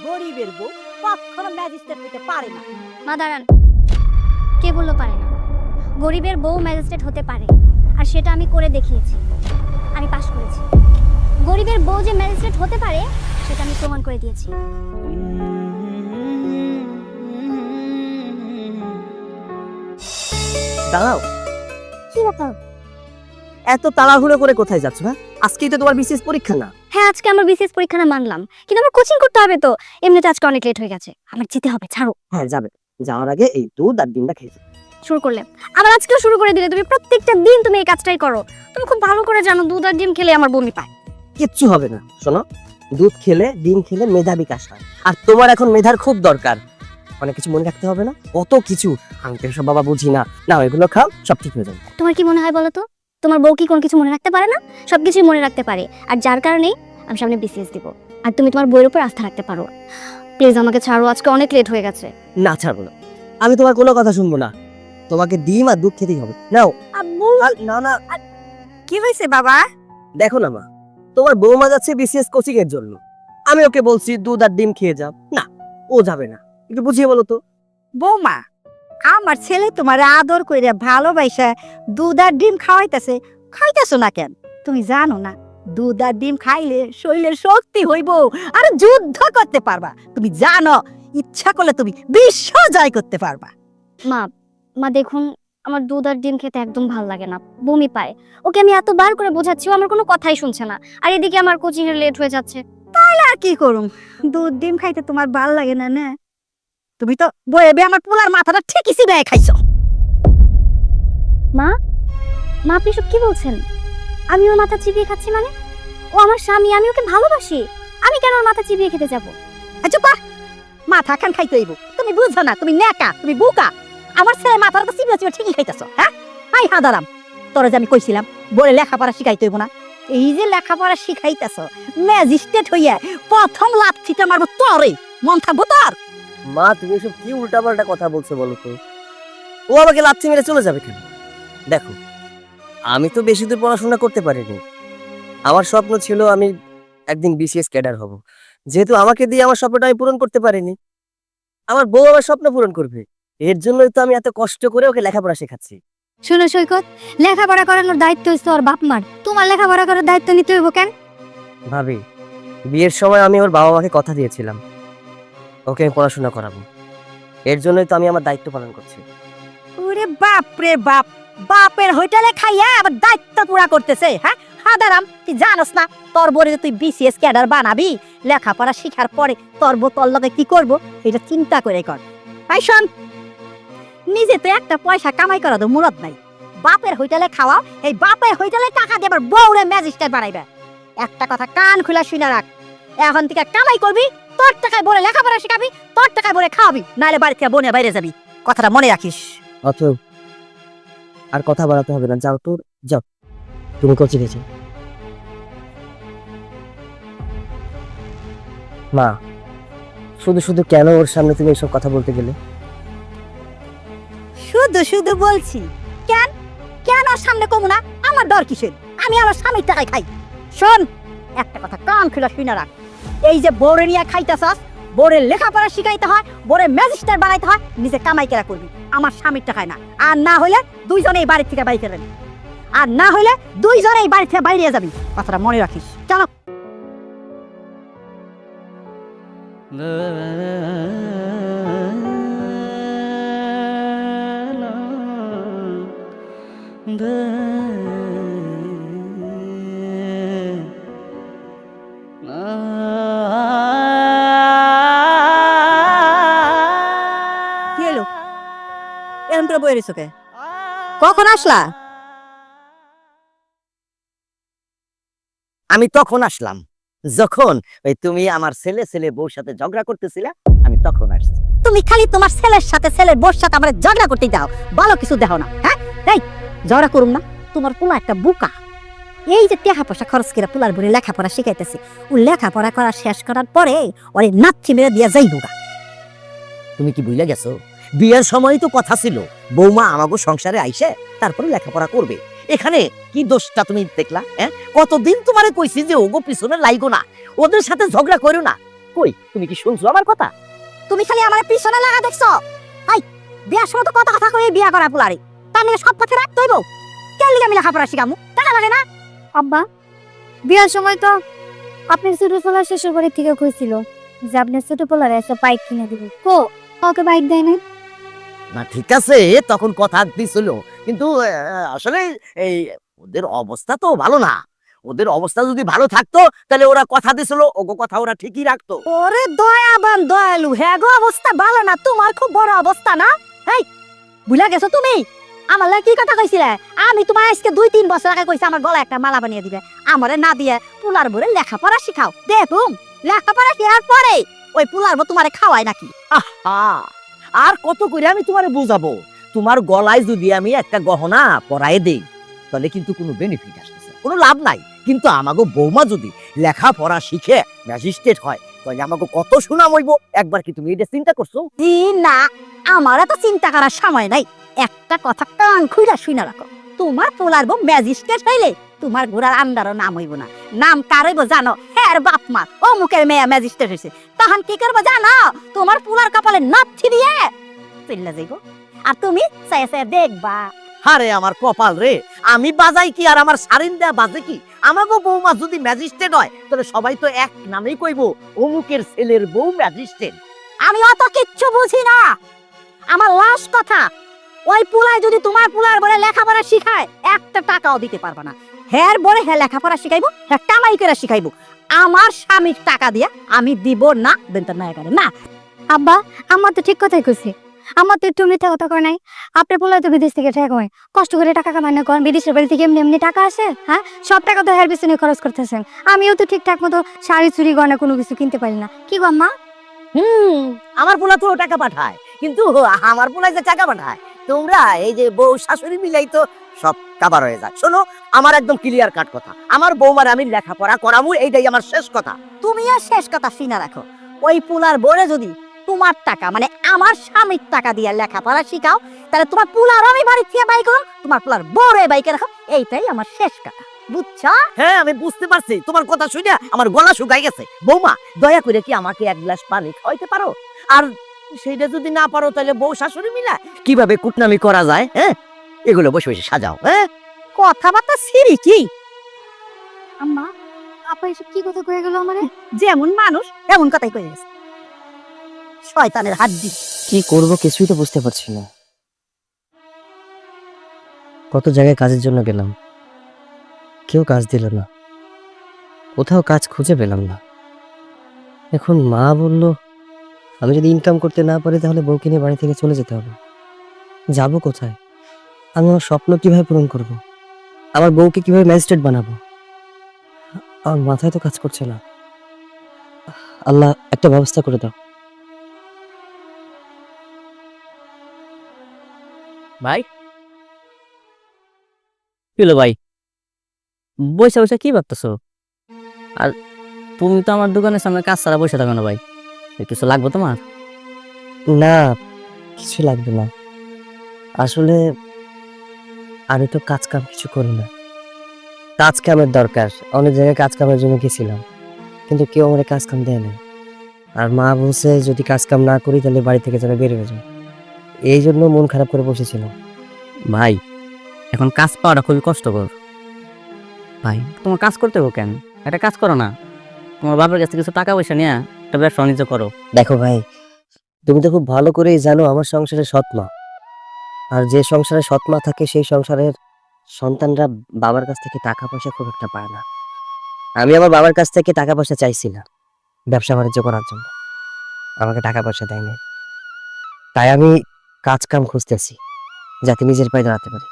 গরিবের বউ কখনো ম্যাজিস্ট্রেট হতে পারে না। মা দাঁড়ান, কে বললো পারে না? গরিবের বউ ম্যাজিস্ট্রেট হতে পারে, আর সেটা আমি করে দেখিয়েছি। আমি পাশ করেছি। গরিবের বউ যে ম্যাজিস্ট্রেট হতে পারে সেটা আমি প্রমাণ করে দিয়েছি। দাঁড়াও, কি ব্যাপার? এত তাড়াহুড়ো করে কোথায় যাচ্ছ? হ্যাঁ, আজকেই তো তোমার বিশেষ পরীক্ষা না? হ্যাঁ, আজকে আমার বিশেষ পরীক্ষা না মানলাম, কিন্তু আমার কোচিং করতে হবে তো। এমনিতে আজকে অনেক লেট হয়ে গেছে, আমার যেতে হবে। ছাড়ো। হ্যাঁ যাবে, যাওয়ার আগে এই দুধ আর ডিমটা খেয়ে যাও। শুরু করলে আবার আজকেও শুরু করে দিলে। তুমি প্রত্যেকটা দিন তুমি এই কাজটাই করো। তুমি খুব ভালো করে জানো দুধ আর ডিম খেলে আমার বমি পায়। কিচ্ছু হবে না। শোনো, দুধ খেলে ডিম খেলে মেধা বিকাশ হয়, আর তোমার এখন মেধার খুব দরকার। অনেক কিছু মনে রাখতে হবে না, কত কিছু। আমি তো সব বাবা বুঝি না। না, এগুলো খাও, সব ঠিক হয়ে যাবে। তোমার কি মনে হয় বলো তো? তোমার বউ কি কোনো কিছু মনে রাখতে পারে না? সবকিছুই মনে রাখতে পারে, আর যার কারণেই আমি সামনে বিসিএস দিব। আর তুমি তোমার বইয়ের উপর আস্থা রাখতে পারো। প্লিজ আমাকে ছাড়ো, আজকে অনেক লেট হয়ে গেছে। না, ছাড়বো না। আমি তোমার কোনো কথা শুনবো না। তোমাকে ডিম আর দুধ খেতেই হবে। নাও। আম্মু, না না, কি হয়েছে বাবা? দেখো না মা, তোমার বৌমা যাচ্ছে বিসিএস কোচিং এর জন্য। আমি ওকে বলছি দুধ আর ডিম খেয়ে যাও, না ও যাবে না। একটু বুঝিয়ে বলো তো। বৌমা, আমার ছেলে তোমার আদর কইরা ভালোবাসা দুধ আর ডিম খাইতেছো না কেন? তুমি জানো না দুধ আর ডিম খাইলে শরীরের শক্তি হইব, আর যুদ্ধ করতে পারবা। তুমি জানো ইচ্ছা করলে তুমি বিশ্ব জয় করতে পারবা। মা মা দেখুন, আমার দুধ আর ডিম খেতে একদম ভালো লাগে না, বমি পায়। ওকে আমি এতবার করে বোঝাচ্ছি, ও আমার কোনো কথাই শুনছে না। আর এদিকে আমার কোচিং এর লেট হয়ে যাচ্ছে। আর কি করুম, দুধ ডিম খাইতে তোমার ভাল লাগে না না? তুমি তো বয়েবে আমার পোলার মাথাটা ঠিকই চিবায় খাইছো। মা মা আপনি সব কি বলছেন? আমি ওর মাথা চিবিয়ে খাচ্ছি মানে? ও আমার স্বামী, আমি ওকে ভালোবাসি। আমি কেন ওর মাথা চিবিয়ে খেতে যাব? চুপ, মাথা খান খাইতে হইব। তুমি বুঝছো না, তুমি নেকা, তুমি বুকা। আমার ছেলে মাথাটা চিবিয়ে চিবিয়ে ঠিকই খাইতেছো। হ্যাঁ, আই হাদারাম, তোরা যে আমি কইছিলাম বলে লেখাপড়া শিখাইতে হইব না। এই যে লেখাপড়া শিখাইতেছ, ম্যাজিস্ট্রেট হইয়া প্রথম লাথিটা মারবো তোরে। মন থাকবো তোর? মা, তুমি এসব কি উল্টাপাল্টা কথা বলছো বলো তো? ও আমাকে লাথি মেরে চলে যাবে কেন? দেখো, আমি তো বেশি দূর পড়াশোনা করতে পারিনি। আমার স্বপ্ন ছিল আমি একদিন বিসিএস ক্যাডার হব। যেহেতু আমাকে দিয়ে আমার স্বপ্নটা আমি পূরণ করতে পারিনি, আমার বউ আমার স্বপ্ন পূরণ করবে। এর জন্যই তো আমি এত কষ্ট করে ওকে লেখাপড়া শেখাচ্ছি। শোনো সৈকত, লেখাপড়া করানোর দায়িত্ব হচ্ছে ওর বাপ মার। তোমার লেখাপড়া করার দায়িত্ব নিতে হইব কেন? ভাবি, বিয়ের সময় আমি ওর বাবা মাকে কথা দিয়েছিলাম ওকে আমি পড়াশোনা করাবো। এর জন্যই তো আমি আমার দায়িত্ব পালন করছি। ওরে বাপ রে বাপ, বাপের হোটেলে খাইয়া আবার দায়িত্ব পুরা করতেছে। হ্যাঁ হাদারাম, তুই জানোস না তোর বরে তুই বিসিএস ক্যাডার বানাবি? লেখাপড়া শিখার পরে তোর বউ তোর লগে কি করবো এটা চিন্তা করে কর। আই শোন, নিজে তো একটা পয়সা কামাই করা তো মুরত নাই। বাপের হোটেলে খাওয়া, এই বাপের হোটেলে টাকা দিয়ে আবার বউরে ম্যাজিস্ট্রেট বানাইবে। একটা কথা কান খুলা শুনে রাখ, এখন থেকে কামাই করবি, তোর টাকায় বলে লেখাপড়া শিখাবি, তোর টাকায় বলে খাওয়াবি, নাহলে বাড়ি থেকে বনে বাইরে যাবি। কথাটা মনে রাখিস। অত আর কথা বাড়াতে হবে না, যাও তোর, যাও তুমি কোচিং এ যাও। মা, শুধু শুধু কেন ওর সামনে তুমি এসব কথা বলতে গেলে? শুধু শুধু বলছি কেন? কেন ওর সামনে কমু না? আমার ডর কিসের? আমি আমার স্বামীর টাকায় খাই। শোন, একটা কথা কান খুলে শুনে রাখ, এই যে বউরে নিয়ে খাইতেছস, বউরে লেখাপড়া শিখাইতে হয়, বউরে ম্যাজিস্ট্রেট বানাইতে হয়, নিজে কামাই কেরা করবি, আমার স্বামীর টাকায় না। আর না হইলে দুইজনেই বাড়ি থেকে বাইরে যাবি, আর না হইলে দুইজনেই বাড়ি থেকে বাইরে যাবি। কথাটা মনে রাখিস। চলো। কি হলো এরকম করে বইয়ে রেছোকে? কখন আসলা? আমি তখন আসলাম যখন ওই তুমি আমার ছেলে ছেলে বউর সাথে ঝগড়া করতেছিলা, আমি তখন আসছি। তুমি খালি তোমার ছেলের সাথে ছেলের বউর সাথে আমার ঝগড়া করতে দাও, ভালো কিছু দেখো না। হ্যাঁ, এই ঝগড়া করুম না? তোমার পোলা একটা বুকা। এই যে টাকা পয়সা খরচ করে পোলার বলে লেখাপড়া শিখাইতেছি, ও লেখাপড়া করা শেষ করার পরে ওরে নাচ্ছি মেরে দিয়া যাইব গা। তুমি কি ভুলে গেছো? বিয়ের সময় তো কথা ছিল বৌমা আমাগো সংসারে আইসে তারপরে লেখাপড়া করবে। এখানে কি দোষটা তুমি দেখলা? কতদিন তোমারে কইছি যে ওগো পিছনে লাইগো না, ওদের সাথে ঝগড়া করো না। কই তুমি কি শুনছো আমার কথা? তুমি খালি আমার পিছনে লাগা দেখছো। আই বিয়ার সময় তো কথা কথা কই বিয়া করা পুলারে, তার নিয়ে সব পথে রাখতে হইব। কেন লিগা আমি লেখাপড়া শিখামু? টাকা লাগে না? আব্বা বিয়ার সময় তো আপনার ছোট পোলা শ্বশুর বাড়ি থেকে কইছিল যে আপনার ছোট পোলার একটা বাইক কিনে দিব। কাউকে বাইক দেয় না। না ঠিক আছে, তখন কথা দিছিল, কিন্তু আসলে এই ওদের অবস্থা তো ভালো না। ওদের অবস্থা যদি ভালো থাকতো তাহলে ওরা কথা দিছিল, ওগো কথা ওরা ঠিকই রাখতো। ওরে দয়াবান দয়ালু, হ্যাঁ গো অবস্থা ভালো না, তোমার খুব বড় অবস্থা না? এই ভুলা গেছো তুমি? আমার লাগে কি কথা কইছিলে? আমি তোমার আজকে 2-3 বছর আগে কইছি আমার গলায় একটা মালা বানিয়ে দিবে, আমারে না দিয়ে পুলার বরে লেখাপড়া শিখাও। দেখুম লেখাপড়া শেখার পরে ওই পুলার বউ তোমারে খাওয়ায় নাকি? আহা, আর কত করে আমি তোমারে বুঝাবো? তোমার গলায় যদি আমি একটা গহনা পরায়ে দেই তাহলে কিন্তু কোনো বেনিফিট আসতেছে, কোনো লাভ নাই। কিন্তু আমাগো বৌমা যদি লেখাপড়া শিখে ম্যাজিস্ট্রেট হয় তাহলে আমাকে কত সুনাম হইব। একবার কি তুমি এটা চিন্তা করছো? জি না, আমার তো চিন্তা করার সময় নাই। একটা কথা কান খুইলা শুইনা রাখো, তোমার পোলার বউ ম্যাজিস্ট্রেট হইলে তোমার ঘোড়ার আন্ডারও নাম হইব না। নাম কার হইব জানো? হ্যাঁ বাপ মা ও মুখের মেয়ে ম্যাজিস্ট্রেট হইছে। তখন কি করবো জানো? তোমার পোলার কপালে নথি দিয়ে চইলা যাইব, আর তুমি চাইয়া চাইয়া দেখবা। আরে আমার কপাল রে, আমি বাজাই কি আর আমার সারিন দেয়া বাজে কি? আমাগো বৌমা যদি ম্যাজিস্ট্রেট হয় তাহলে সবাই তো এক নামেই কইব অমুকের ছেলের বউ ম্যাজিস্ট্রেট। আমি অত কিচ্ছু বুঝি না। আমার লাস্ট কথা, ওই পুলাই যদি তোমার পুলার বলে লেখাপড়া শিখায় একটা টাকাও দিতে পারবে না। হ্যার বলে হ্যাঁ লেখাপড়া শিখাইবো, হ্যাঁ কামাই করে শিখাইবো। আমার স্বামীর টাকা দিয়া আমি দিব না, বেন্তর না এখানে না। আব্বা আমার তো ঠিক কথাই কইছে। আমার তো একটু মিথ্যা কথা কয় নাই। আপনার পোলা তো বিদেশ থেকে টাকা হয়, কষ্ট করে টাকা কামাই না করেন, বিদেশের বাড়ি থেকে এমনি এমনি টাকা আসে? হ্যাঁ, সব টাকা তো হের পিছনে খরচ করতেছেন। আমিও তো ঠিকঠাক মতো শাড়ি চুড়ি গয়না কোনো কিছু কিনতে পারি না। কি গো আম্মা? আমার পোলা তো টাকা পাঠায়, কিন্তু আমার পোলাই যে টাকা পাঠায়, তোমরা এই যে বউ শাশুড়ি মিলাই তো সব কাবার হয়ে যায়। শোনো, আমার একদম ক্লিয়ার কাট কথা, আমার বৌমার আমি লেখাপড়া করাবো, এইটাই আমার শেষ কথা। তুমিও শেষ কথা শুনে রাখো, ওই পুলার বলে যদি তোমার টাকা মানে আমার স্বামীর টাকা দিয়ে লেখাপড়া শিখাও তাহলে তোমার পুলার আমি বাড়ি থেকে বাই করো, তোমার পুলার বড় বাইকে রাখো। এইটাই আমার শেষ কথা, বুঝছো? হ্যাঁ আমি বুঝতে পারছি, তোমার কথা শুনে আমার গলা শুকাই গেছে। বৌমা দয়া করে কি আমাকে এক গ্লাস পানি খাওয়াইতে পারো? আর সেইটা যদি না পারো তাহলে বউ শাশুড়ি মিলা কিভাবে কুটনামি করা যায়, হ্যাঁ এগুলো বসে বসে সাজাও। হ্যাঁ কথাবার্তা সিরি কি? আম্মা আপা এসব কি কথা কয়ে গেল আমারে? যেমন মানুষ এমন কথাই কয়ে গেছে, শয়তানের হাড্ডি। কি করব কিছুই তো বুঝতে পারছি না। কত জায়গায় কাজের জন্য গেলাম, কেউ কাজ দিল না, কোথাও কাজ খুঁজে পেলাম না। এখন মা বলল আমি যদি ইনকাম করতে না পারি তাহলে বউকে নিয়ে বাড়ি থেকে চলে যেতে হবে। যাব কোথায়? আমি আমার স্বপ্ন কিভাবে পূরণ করব? আমার বউকে কিভাবে ম্যাজিস্ট্রেট বানাবো? আমার মাথায় তো কাজ করছে না। আল্লাহ একটা ব্যবস্থা করে দাও। ভাই হলো ভাই, বসে বসে কি ভাবতেছো? আর তুমি তো আমার দোকানের সামনে কাজ ছাড়া বসে থাকো না ভাই, কিছু লাগবে তোমার? না কিছু লাগবে না, আসলে আমি তো কাজ কাম কিছু করি না। কাজ কামের দরকার, অনেক জায়গায় কাজ কামের জন্য গেছিলাম কিন্তু কেউ আমার কাজ কাম দেয় না। আর মা বলছে যদি কাজ কাম না করি তাহলে বাড়ি থেকে যেন বের হয়ে যায়, এই জন্য মন খারাপ করে বসেছিলাম। ভাই এখন কাজ পাওয়াটা খুবই কষ্টকর ভাই, তোমার কাজ করতে হবে কেন? একটা কাজ করো না, তোমার বাবার কাছে কিছু টাকা পয়সা নিয়ে একটা ব্যবসা বাণিজ্য করো। দেখো ভাই, তুমি তো খুব ভালো করেই জানো আমার সংসারে সৎ মা, আর যে সংসারে সৎ মা থাকে সেই সংসারের সন্তানরা বাবার কাছ থেকে টাকা পয়সা খুব একটা পায় না। আমি আমার বাবার কাছ থেকে টাকা পয়সা চাইছিলাম ব্যবসা বাণিজ্য করার জন্য, আমাকে টাকা পয়সা দেয়নি। তাই আমি কাজ কাম খুঁজতেছি যাতে নিজের পায়ে দাঁড়াতে পারি।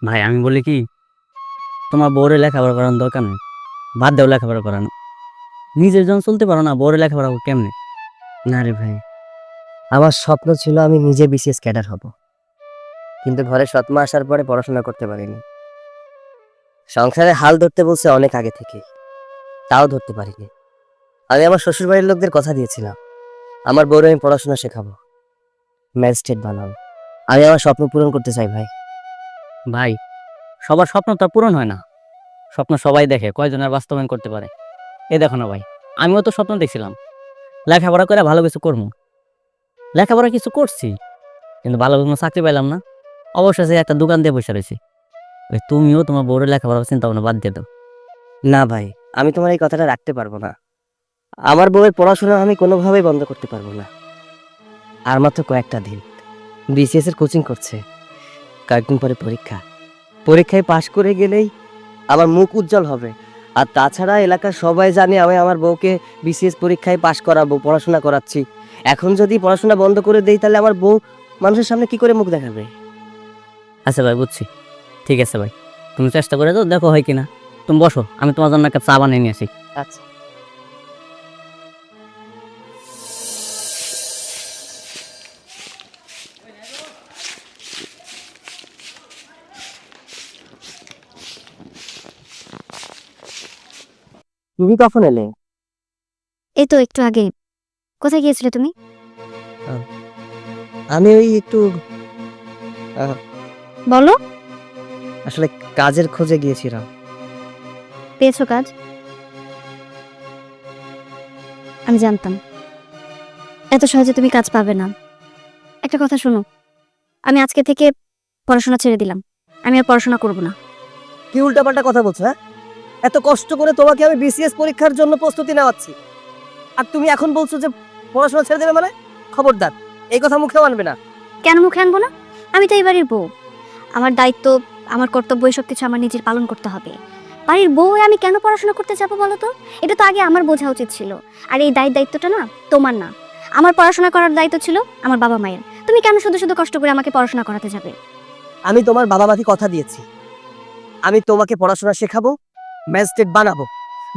ভাই আমি বলি কি, তোমার বউরে লেখাপড়া করার দরকার নেই, বাদ দেও লেখাপড়া করানো। নিজের যখন চলতে পারো না, বউরে লেখাপড়া কেমনে? না রে ভাই, আমার স্বপ্ন ছিল আমি নিজে বিসিএস ক্যাডার হব, কিন্তু ঘরে সৎ মা আসার পরে পড়াশোনা করতে পারিনি। সংসারে হাল ধরতে বলছে অনেক আগে থেকে, তাও ধরতে পারিনি। আমি আমার শ্বশুর বাড়ির লোকদের কথা দিয়েছিলাম আমার বউরে আমি পড়াশোনা শেখাবো, ম্যাজিস্ট্রেট বানাবো। আমি আমার স্বপ্ন পূরণ করতে চাই ভাই। ভাই সবার স্বপ্ন তো আর পূরণ হয় না, স্বপ্ন সবাই দেখে, কয়জন আর বাস্তবায়ন করতে পারে? এ দেখো না ভাই, আমিও তো স্বপ্ন দেখছিলাম লেখাপড়া করে ভালো কিছু করবো। লেখাপড়া কিছু করছি, কিন্তু ভালো কোনো চাকরি পাইলাম না। অবশেষে একটা দোকান দিয়ে বসে রয়েছি। তুমিও তোমার বউরের লেখাপড়ার চিন্তা ভাবনা বাদ দিয়ে দাও। না ভাই, আমি তোমার এই কথাটা রাখতে পারবো না। আমার বউয়ের পড়াশোনা আমি কোনোভাবেই বন্ধ করতে পারবো না। আর মাত্র কয়েকটা দিন, বিসিএস এর কোচিং করছে, কয়েকদিন পরে পরীক্ষা। পরীক্ষায় পাশ করে গেলেই আমার মুখ উজ্জ্বল হবে। আর তাছাড়া এলাকার সবাই জানে আমি আমার বউকে বিসিএস পরীক্ষায় পাশ করাবো, পড়াশোনা করাচ্ছি। এখন যদি পড়াশোনা বন্ধ করে দেই তাহলে আমার বউ মানুষের সামনে কি করে মুখ দেখাবে? আচ্ছা ভাই, বুঝছি, ঠিক আছে ভাই, তুমি চেষ্টা করে দাও, দেখো হয় কিনা। তুমি বসো, আমি তোমার জন্য একটা চা বানিয়ে নিয়ে আসি। আচ্ছা। তুমি কখন এলে? এই তো একটু আগে। কোথায় গিয়েছিলে তুমি? আমি ওই একটু বলো। আসলে কাজের খোঁজে গিয়েছিলাম। পেয়েছো কাজ? আমি জানতাম এত সহজে তুমি কাজ পাবে না। একটা কথা শোনো, আমি আজকে থেকে পড়াশোনা ছেড়ে দিলাম। আমি আর পড়াশোনা করব না। কি উল্টাপাল্টা কথা বলছো? হ্যাঁ, এত কষ্ট করে তোমাকে আমি বিসিএস পরীক্ষার জন্য প্রস্তুতি নেওয়াচ্ছি, আর তুমি এখন বলছো যে পড়াশোনা ছেড়ে দেবে? মানে খবরদার, এই কথা মুখেও আনবে না। কেন মুখে আনবো না? আমি তো এই বাড়ির বউ। আমার দায়িত্ব, আমার কর্তব্য, এসব কিছু আমার নিজের পালন করতে হবে। বাড়ির বউ হয়ে আমি কেন পড়াশোনা করতে যাবো বলো তো? এটা তো আগে আমার বোঝা উচিত ছিল। আর এই দায়িত্বটা না তোমার না, আমার পড়াশোনা করার দায়িত্ব ছিল আমার বাবা মায়ের। তুমি কেন শুধু শুধু কষ্ট করে আমাকে পড়াশোনা করাতে যাবে? আমি তোমার বাবা মাকে কথা দিয়েছি, আমি তোমাকে পড়াশোনা শেখাবো, ম্যাজিস্ট্রেট বানাবো,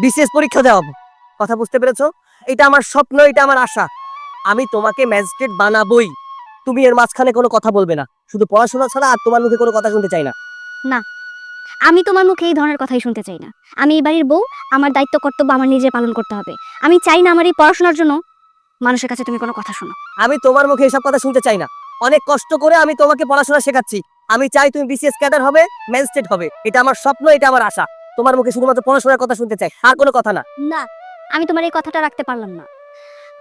বিসিএস পরীক্ষা দেওয়াবো। কথা বুঝতে পেরেছো? এটা আমার স্বপ্ন, এটা আমার আশা। আমি তোমাকে ম্যাজিস্ট্রেট বানাবোই। তুমি এর মাঝখানে কোনো কথা বলবে না। শুধু পড়াশোনা ছাড়া আর তোমার মুখে কোনো কথা শুনতে চাই না। আমি তোমার মুখে এই ধরনের কথাই শুনতে চাই না। আমি এই বাড়ির বউ, আমার দায়িত্ব কর্তব্য আমার নিজে পালন করতে হবে। আমি চাই না আমার এই পড়াশোনার জন্য মানুষের কাছে তুমি কোনো কথা শোনো। আমি তোমার মুখে এসব কথা শুনতে চাই না। অনেক কষ্ট করে আমি তোমাকে পড়াশোনা শেখাচ্ছি। আমি চাই তুমি বিসিএস ক্যাডার হবে, ম্যাজিস্ট্রেট হবে। এটা আমার স্বপ্ন, এটা আমার আশা। তোমার মুখে শুধুমাত্র পড়াশোনার কথা শুনতে চাই, আর কোনো কথা না। না, আমি তোমার এই কথাটা রাখতে পারলাম না।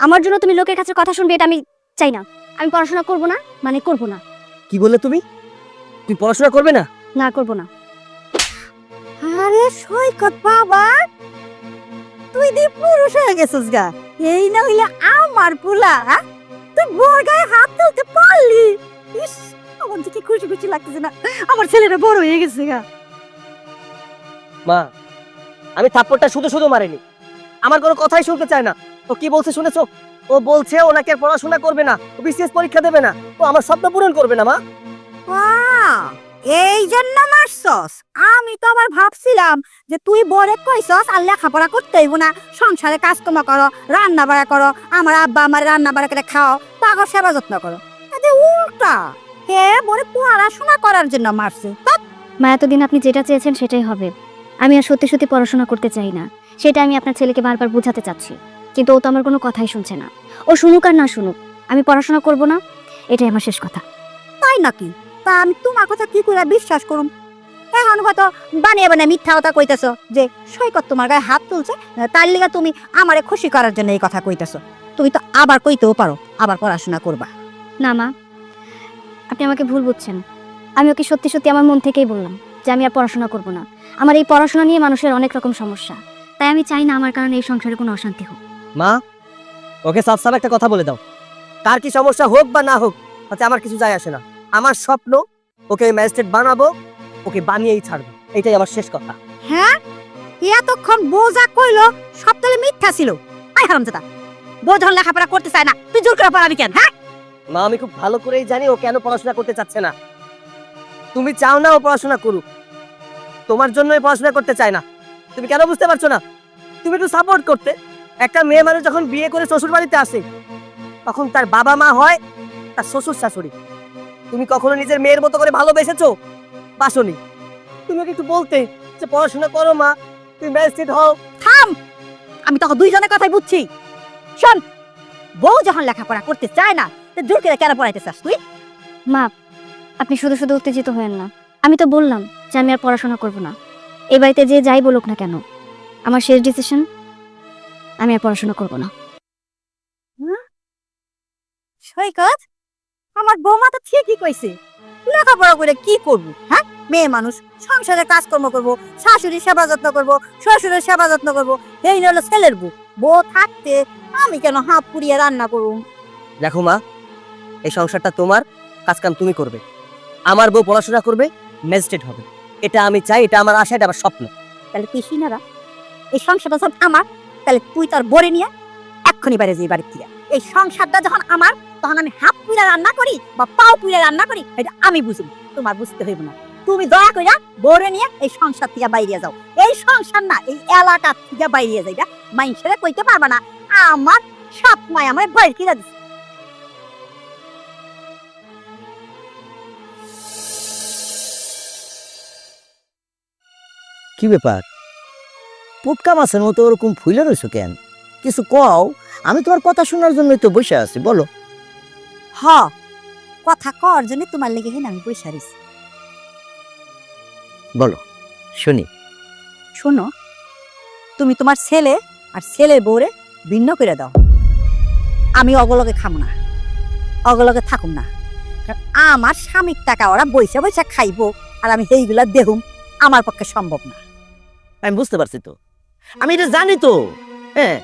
আমার জন্য তুমি লোকের কাছে কথা শুনবে, এটা আমি চাই না। আমি পড়াশোনা করব না, মানে করব না। কি বললে তুমি? তুই পড়াশোনা করবে না? না, করব না। আরে সৈকত বাবা, তুই দি পুরুষ হয়ে গেছিস গা। এই না হইলে আমার পুলা, হ্যাঁ? তুই বড় গায়ে হাত তুলতে পারলি। ইস, আমার দিকে খুশি খুশি লাগতেছে না, আমার ছেলেটা বড় হয়ে গেছে গা। মা, আমি থাপ্পড়টা শুধু শুধু মারিনি। আমার কোনো কথাই শুনতে চায় না। ও কি বলছে শুনেছো? ও বলছে ওনাকে আর পড়াশোনা করবে না, ও বিসিএস পরীক্ষা দেবে না, ও আমার স্বপ্ন পূরণ করবে না। মা, এই জন্য মারছস? আমি তো আবার ভাবছিলাম যে তুই বড়ে কইছস আর লেখাপড়া করতে হইব না, সংসারে কাজকর্ম করো, রান্না বাড়া করো, আমার আব্বা আমার রান্না বাড়া করে খাও, তাগর সেবা যত্ন করো। তাতে উল্টা হে বড়ে পড়াশোনা করার জন্য মারছে। মা, এতদিন আপনি যেটা চেয়েছেন সেটাই হবে। আমি আর সত্যি সত্যি পড়াশোনা করতে চাই না, সেটা আমি আপনার ছেলেকে বারবার বোঝাতে চাচ্ছি, কিন্তু ও তো আমার কোনো কথাই শুনছে না। ও শুনুক আর না শুনুক, আমি পড়াশোনা করব না, এটাই আমার শেষ কথা। তাই নাকি? তা আমি তোমার কথা কি করে বিশ্বাস করুম? এখন কত বানিয়ে বানিয়ে মিথ্যা কথা কইতেছো যে সৈকত তোমার গায়ে হাত তুলছে, তার লিগা তুমি আমারে খুশি করার জন্য এই কথা কইতেছো। তুমি তো আবার কইতেও পারো আবার পড়াশোনা করবা। না মা, আপনি আমাকে ভুল বুঝছেন। আমি ওকে সত্যি সত্যি আমার মন থেকেই বললাম যে আমি আর পড়াশোনা করব না। আমার এই পড়াশোনা নিয়ে মানুষের অনেক রকম সমস্যা, তাই আমি চাই না আমার কারণে এই সংসারে কোনো অশান্তি হোক। মা, ওকে সাফ সাফ একটা কথা বলে দাও। তার কি সমস্যা হোক বা না হোক, তাতে আমার কিছু যায় আসে না। আমার স্বপ্ন, ওকে ম্যাজিস্ট্রেট বানাবো, ওকে বানিয়েই ছাড়বো। এটাই আমার শেষ কথা। হ্যাঁ, এতক্ষণ বোঝা কইলো সব তাহলে মিথ্যা ছিল। আই হারামজাদা, বউ যখন লেখাপড়া করতে চায় না তুই জোর করে পড়াবি কেন? হ্যাঁ, মা, আমি খুব ভালো করেই জানি ও কেন পড়াশোনা করতে চাচ্ছে না। তুমি চাও না ও পড়াশোনা করুক, তোমার জন্যই পড়াশোনা করতে চায় না। তুমি কেন বুঝতে পারছো না? তুমি একটু সাপোর্ট করতে। একটা মেয়ে মানুষ যখন বিয়ে করে শ্বশুর বাড়িতে আসে, তখন তার বাবা মা হয় তার শ্বশুর শাশুড়ি। তুমি কখনো নিজের মেয়ের মতো করে ভালোবেসেছো? বাসনি। তুমি ওকে একটু বলতে যে পড়াশোনা করো মা, তুমি ম্যাজিস্ট্রেট হও। থাম, আমি তখন দুইজনের কথাই বুঝছি। শোন, বউ যখন লেখাপড়া করতে চায় না তো জোর করে কেন পড়াইতে চাস তুই? মা, আপনি শুধু শুধু উত্তেজিত হয়েন না। আমি তো বললাম যে আমি আর পড়াশোনা করব না। এই বাড়িতে যে যাই বলুক না কেন, আমার শেষ ডিসিশন আমি আর পড়াশোনা করব না। সৈকত, আমার বৌমা তো ঠিকই কইছে, লেখাপড়া করে কি করবো? হ্যাঁ, মেয়ে মানুষ, সংসারে কাজকর্ম করবো, শাশুড়ির সেবা যত্ন করবো, শ্বশুরের সেবা যত্ন করবো, এই হলো ছেলের বউ। বউ থাকতে আমি কেন হাত পুড়িয়ে রান্না করুম? দেখো মা, এই সংসারটা তোমার, কাজ কাম তুমি করবে। আমার বউ পড়াশোনা করবে, ম্যাজিস্ট্রেট হবে। এটা আমি চাই, এটা আমার আশা, এটা আমার স্বপ্ন। তাহলে তুই সিনারা, এই সংসারটা যখন আমার, তাহলে তুই তার বরে নিয়ে এক্ষুনি বাইরে যাই বাড়ির থেকে। এই সংসারটা যখন আমার, তখন আমি হাত পুড়ে রান্না করি বা পাও পুড়ে রান্না করি, এটা আমি বুঝবো, তোমার বুঝতে হইব না। তুমি দয়া কইরা বরে নিয়ে এই সংসার থেকে বাইরে যাও। এই সংসার না, এই এলাকা থেকে বাইরে যাইবা। মাইনসেরে কইতে পারবা না আমার সাপ মায় আমার বাইরে কিরা দিছে। কি ব্যাপার? পুটকা মাছের মতো ওরকম ফুলে রয়েছো কেন? কিছু কও, আমি তোমার কথা শোনার জন্যই তো বসে আছি, বলো। হ, কথা কর জন্য তোমার লেগে হেন আমি বইসা রইছি। বলো, শুনি। শোনো, তুমি তোমার ছেলে আর ছেলের বউরে ভিন্ন করে দাও। আমি অগলকে খামো না, অগলকে থাকুম না। কারণ আমার স্বামীর টাকা ওরা বৈশা বৈশা খাইবো, আর আমি এইগুলা দেহুম, আমার পক্ষে সম্ভব না। আমি বুঝতে পারছি তো, আমি এটা জানি তো। হ্যাঁ,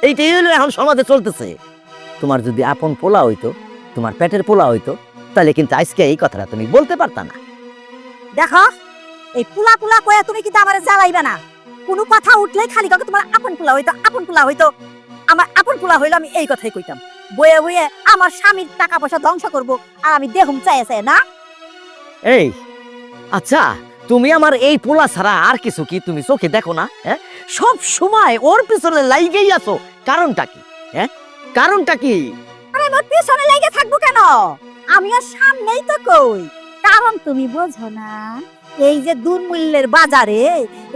এইটাই হলো এখন সমাজে চলতেছে। তোমার যদি আপন পোলা হইতো, তোমার পেটের পোলা হইতো, তাহলে কিন্তু আজকে এই কথাটা তুমি বলতে পারতা না। দেখো, এই পুলা পুলা কয়ে তুমি কিন্তু আমার জ্বালাইবে না। কোনো কথা উঠলেই খালি কাউকে তোমার আপন পোলা হইতো, আপন পোলা হইতো। আমার আপন পোলা হইলো আমি এই কথাই কইতাম। বয়ে বয়ে আমার স্বামীর টাকা পয়সা ধ্বংস করবো, আর আমি দেহুম চাইছে না। এই আচ্ছা, তুমি আমার এই পোলা ছাড়া আর কিছু কি তুমি চোখে দেখো না? হ্যাঁ, সব সময় ওর পিছনে লাইগেই আছো, কারণটা কি? হ্যাঁ, কারণটা কি? আরে আমার পিছনে লেগে থাকবো কেন? আমি আর সামনেই তো কই। কারণ তুমি বোঝো না, এই যে দুর্মূল্যের বাজারে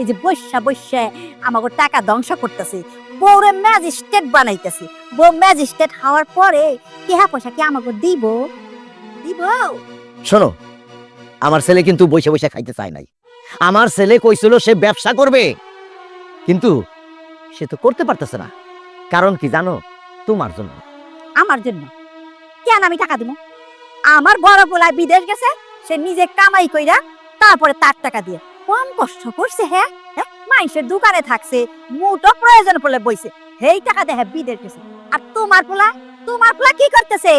এই যে বৈশা বৈশা আমাকে টাকা ধ্বংস করতেছে, বউরে ম্যাজিস্ট্রেট বানাইতেছে। বউ ম্যাজিস্ট্রেট হওয়ার পরে টিহা পয়সা কি আমাকে দিব? দিব? শোনো, আমার ছেলে কিন্তু বসে বসে খাইতে চায় নাই। আমার ছেলে কইছিল সে ব্যবসা করবে, কিন্তু সে তো করতে পারতেছে না। কারণ কি জানো? তোমার জন্য। আমার জন্য? কেন আমি টাকা দিব? আমার বড় পোলায় বিদেশ গেছে, সে নিজে কামাই কইরা তারপরে তার টাকা দিয়ে কম কষ্ট করছে। হ্যাঁ, মানুষের দোকানে থাকছে, মুটো প্রয়োজন পড়লে বইছে, সেই টাকা দেখে বিদেশ গেছে। আর তোমার পোলা কি করতেছে?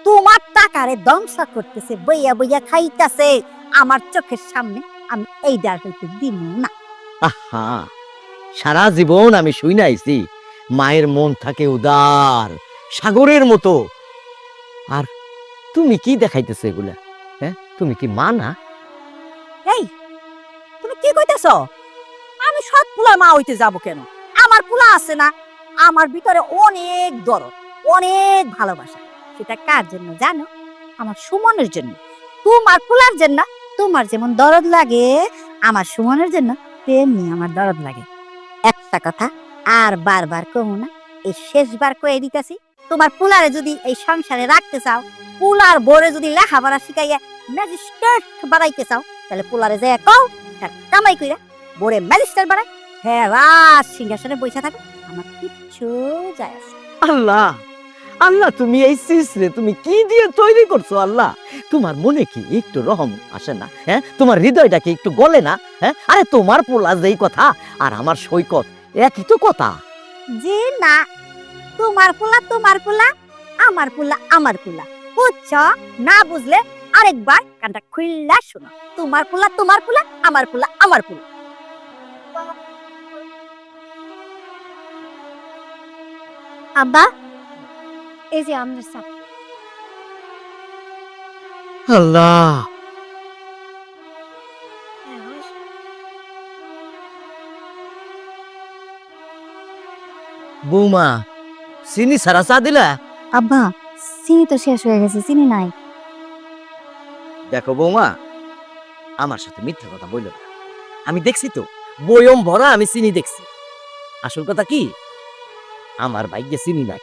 তোমার টাকারে ধ্বংস করতেছে, বইয়া বইয়া খাইতেছে আমার চোখের সামনে। আমি এই ডার হইতে দিব না। আহা, সারা জীবন আমি শুই নাইছি মায়ের মন থাকে উদার, সাগরের মতো। আর তুমি কি দেখাইতেছো এগুলা? হ্যাঁ, তুমি কি মা না? এই, তুমি কি কইতেছ? আমি সৎ পোলার মা হইতে যাব কেন? আমার পোলা আছে না, আমার ভিতরে অনেক দরদ, অনেক ভালোবাসা। সেটা কার জন্য জানো? আমার সুমনের জন্য। তোমার পোলার জন্য তোমার যেমন দরদ লাগে, আমার সুমনের জন্য তেমনি আমার দরদ লাগে। একটা কথা আর বারবার কমু না, এই শেষবার কয়ে দিতেছি। তোমার পোলারে যদি এই সংসারে রাখতে চাও, পোলার বরে যদি লেখাপড়া শিখাইয়া ম্যাজিস্ট্রেট বানাইতে চাও, তাহলে পোলারে যে কও কামাই কইরা বরে ম্যাজিস্ট্রেট বানাই, হ্যাঁ রাজ সিংহাসনে বসে থাকো, আমার কিচ্ছু যায় আসে। আল্লাহ, আল্লাহ, তুমি এই সিসরে তুমি কি দিয়ে তৈরি করছো? আল্লাহ, তোমার মনে কি একটু রহম আসে না? হ্যাঁ, তোমার হৃদয়টা কি একটু গলে না? হ্যাঁ, আরে তোমার পোলা যেই কথা আর আমার সৈকত একই তো কথা। জি না, তোমার পোলা তোমার পোলা, আমার পোলা আমার পোলা, বুঝছ? না বুঝলে আরেকবার কানটা খুইলা শোনো। তোমার পোলা তোমার পোলা, আমার পোলা আমার পোলা। আব্বা, এই যে আমাদের সাপ। আল্লাহ, বৌমা চিনি সারা চা দিলা? আব্বা, চিনি তো শেষ হয়ে গেছে, চিনি নাই। দেখো বৌমা, আমার সাথে মিথ্যা কথা বললো না। আমি দেখছি তো, বয়ম ভরা আমি চিনি দেখছি। আসল কথা কি, আমার ভাগ্যে চিনি নাই।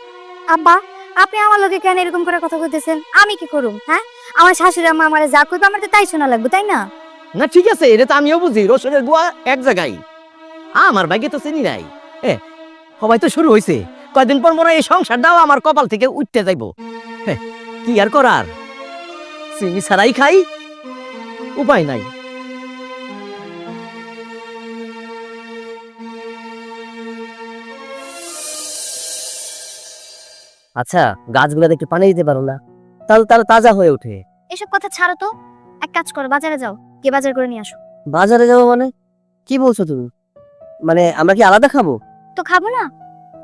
আব্বা, আপনি আমার লোকে কেন এরকম করে কথা বলতেছেন? আমি কি করুম? হ্যাঁ, আমার শাশুড়ি আম্মা আমারে যা কইবে আমার তো তাই শোনা লাগবে, তাই না? না ঠিক আছে, এটা তো আমিও বুঝি, রসুনের গোয়া এক জায়গায়। আমার ভাগ্যে তো চিনি নাই। সবাই তো শুরু হয়েছে, কয়দিন পর মনে হয় এই সংসারটাও আমার কপাল থেকে উঠতে যাইব। হ্যাঁ, কি আর করার, চিনি ছাড়াই খাই, উপায় নাই। আচ্ছা, গাছগুলোতে একটু পানি দিতে পারো না? তাহলে তাহলে তাজা হয়ে ওঠে। এসব কথা ছাড়ো তো, এক কাজ করো, বাজারে যাও, গিয়ে বাজার করে নিয়ে আসো। বাজারে যাবো মানে? কি বলছো তুমি? মানে আমরা কি আলাদা খাবো? তো খাবো না?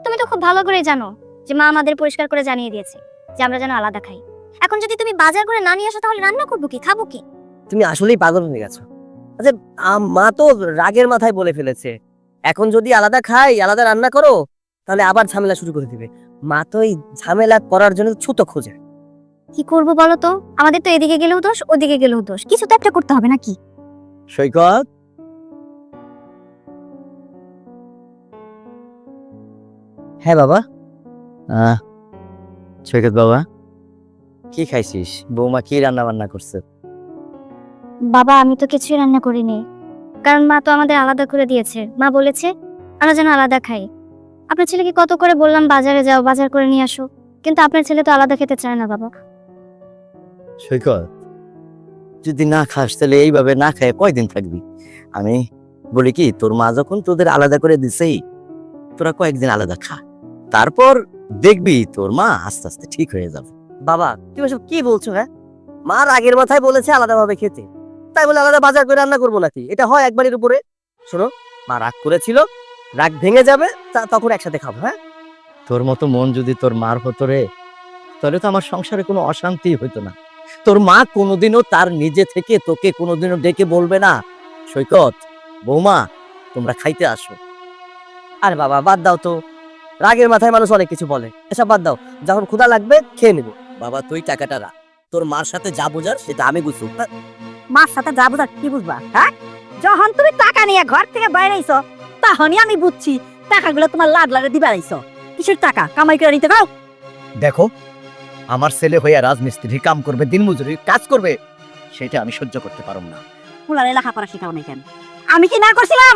তুমি তো খুব ভালো করে জানো যে মা আমাদের পরিষ্কার করে জানিয়ে দিয়েছে যে আমরা যেন আলাদা খাই। এখন যদি তুমি বাজার করে না নিয়ে আসো তাহলে রান্না করবো কি, খাবো কি? তুমি আসলেই পাগল হয়ে গেছো। আচ্ছা, মা তো রাগের মাথায় বলে ফেলেছে, এখন যদি আলাদা খাই, আলাদা রান্না করো, তাহলে আবার ঝামেলা শুরু করে দিবে। মা তো এই ঝামেলা করার জন্য ছুতো খোঁজে। কি করবো বলো তো? আমাদের তো এদিকে গেলেও দোষ, ওদিকে গেলেও দোষ, কিছু তো একটা করতে হবে নাকি? সৈকত, হ্যাঁ বাবা। সৈকত বাবা, কি খাইছিস? বৌমা কি রান্না বান্না করছে? বাবা, আমি তো কিছুই রান্না করিনি, কারণ মা তো আমাদের আলাদা করে দিয়েছে। মা বলেছে আমরা যেন আলাদা খাই। আপনার ছেলেকে কত করে বললাম বাজারে যাও, বাজার করে নিয়ে আসো, কিন্তু আপনার ছেলে তো আলাদা খেতে চায় না। বাবা, সৈকত, যদি না খাস তাহলে এইভাবে না খায় কয়দিন থাকবি? আমি বলি কি, তোর মা যখন তোদের আলাদা করে দিছেই, তোরা কয়েকদিন আলাদা খা, তারপর দেখবি তোর মা আস্তে আস্তে ঠিক হয়ে যাবে। বাবা, তুমি এসব কি বলছো? হ্যাঁ, মা রাগের মাথায় বলেছে আলাদাভাবে খেতে, তাই বলে আলাদা বাজার করে রান্না করবো নাকি? এটা হয় একবারের উপরে? শোনো, মা রাগ করেছিল, রাগ ভেঙে যাবে, তখন একসাথে খাবো। হ্যাঁ, তোর মতো মন যদি তোর মার হতো রে, তাহলে তো আমার সংসারে কোনো অশান্তি হইতো না। তোর মা কোনোদিনও তার নিজে থেকে তোকে কোনোদিনও ডেকে বলবে না, সৈকত, বৌমা, তোমরা খাইতে আসো। আরে বাবা বাদ দাও তো, রাগের মাথায় মানুষ অনেক কিছু বলে, এসব বাদ দাও। যখন ক্ষুধা লাগবে খেয়ে নেবো। বাবা, তুই টাকাটা রাখ, তোর মার সাথে যা বোঝার সেটা আমি বুঝবো। মার সাথে যা বুঝা কি বুঝবা? হ্যাঁ, যখন তুমি টাকা নিয়ে ঘর থেকে বাইরে আইছো, তখনই আমি বুঝছি টাকাগুলো তোমার লাডলারে দিবা আইছো। কিসের টাকা কামাই করে নিতে খাও? দেখো, আমার ছেলে হইয়া রাজমিস্ত্রি কাম করবে, দিনমজুরি কাজ করবে, সেটা আমি সহ্য করতে পারব না। পুলারে লেখাপড়া শেখাও নাই কেন? আমি কি না করছিলাম?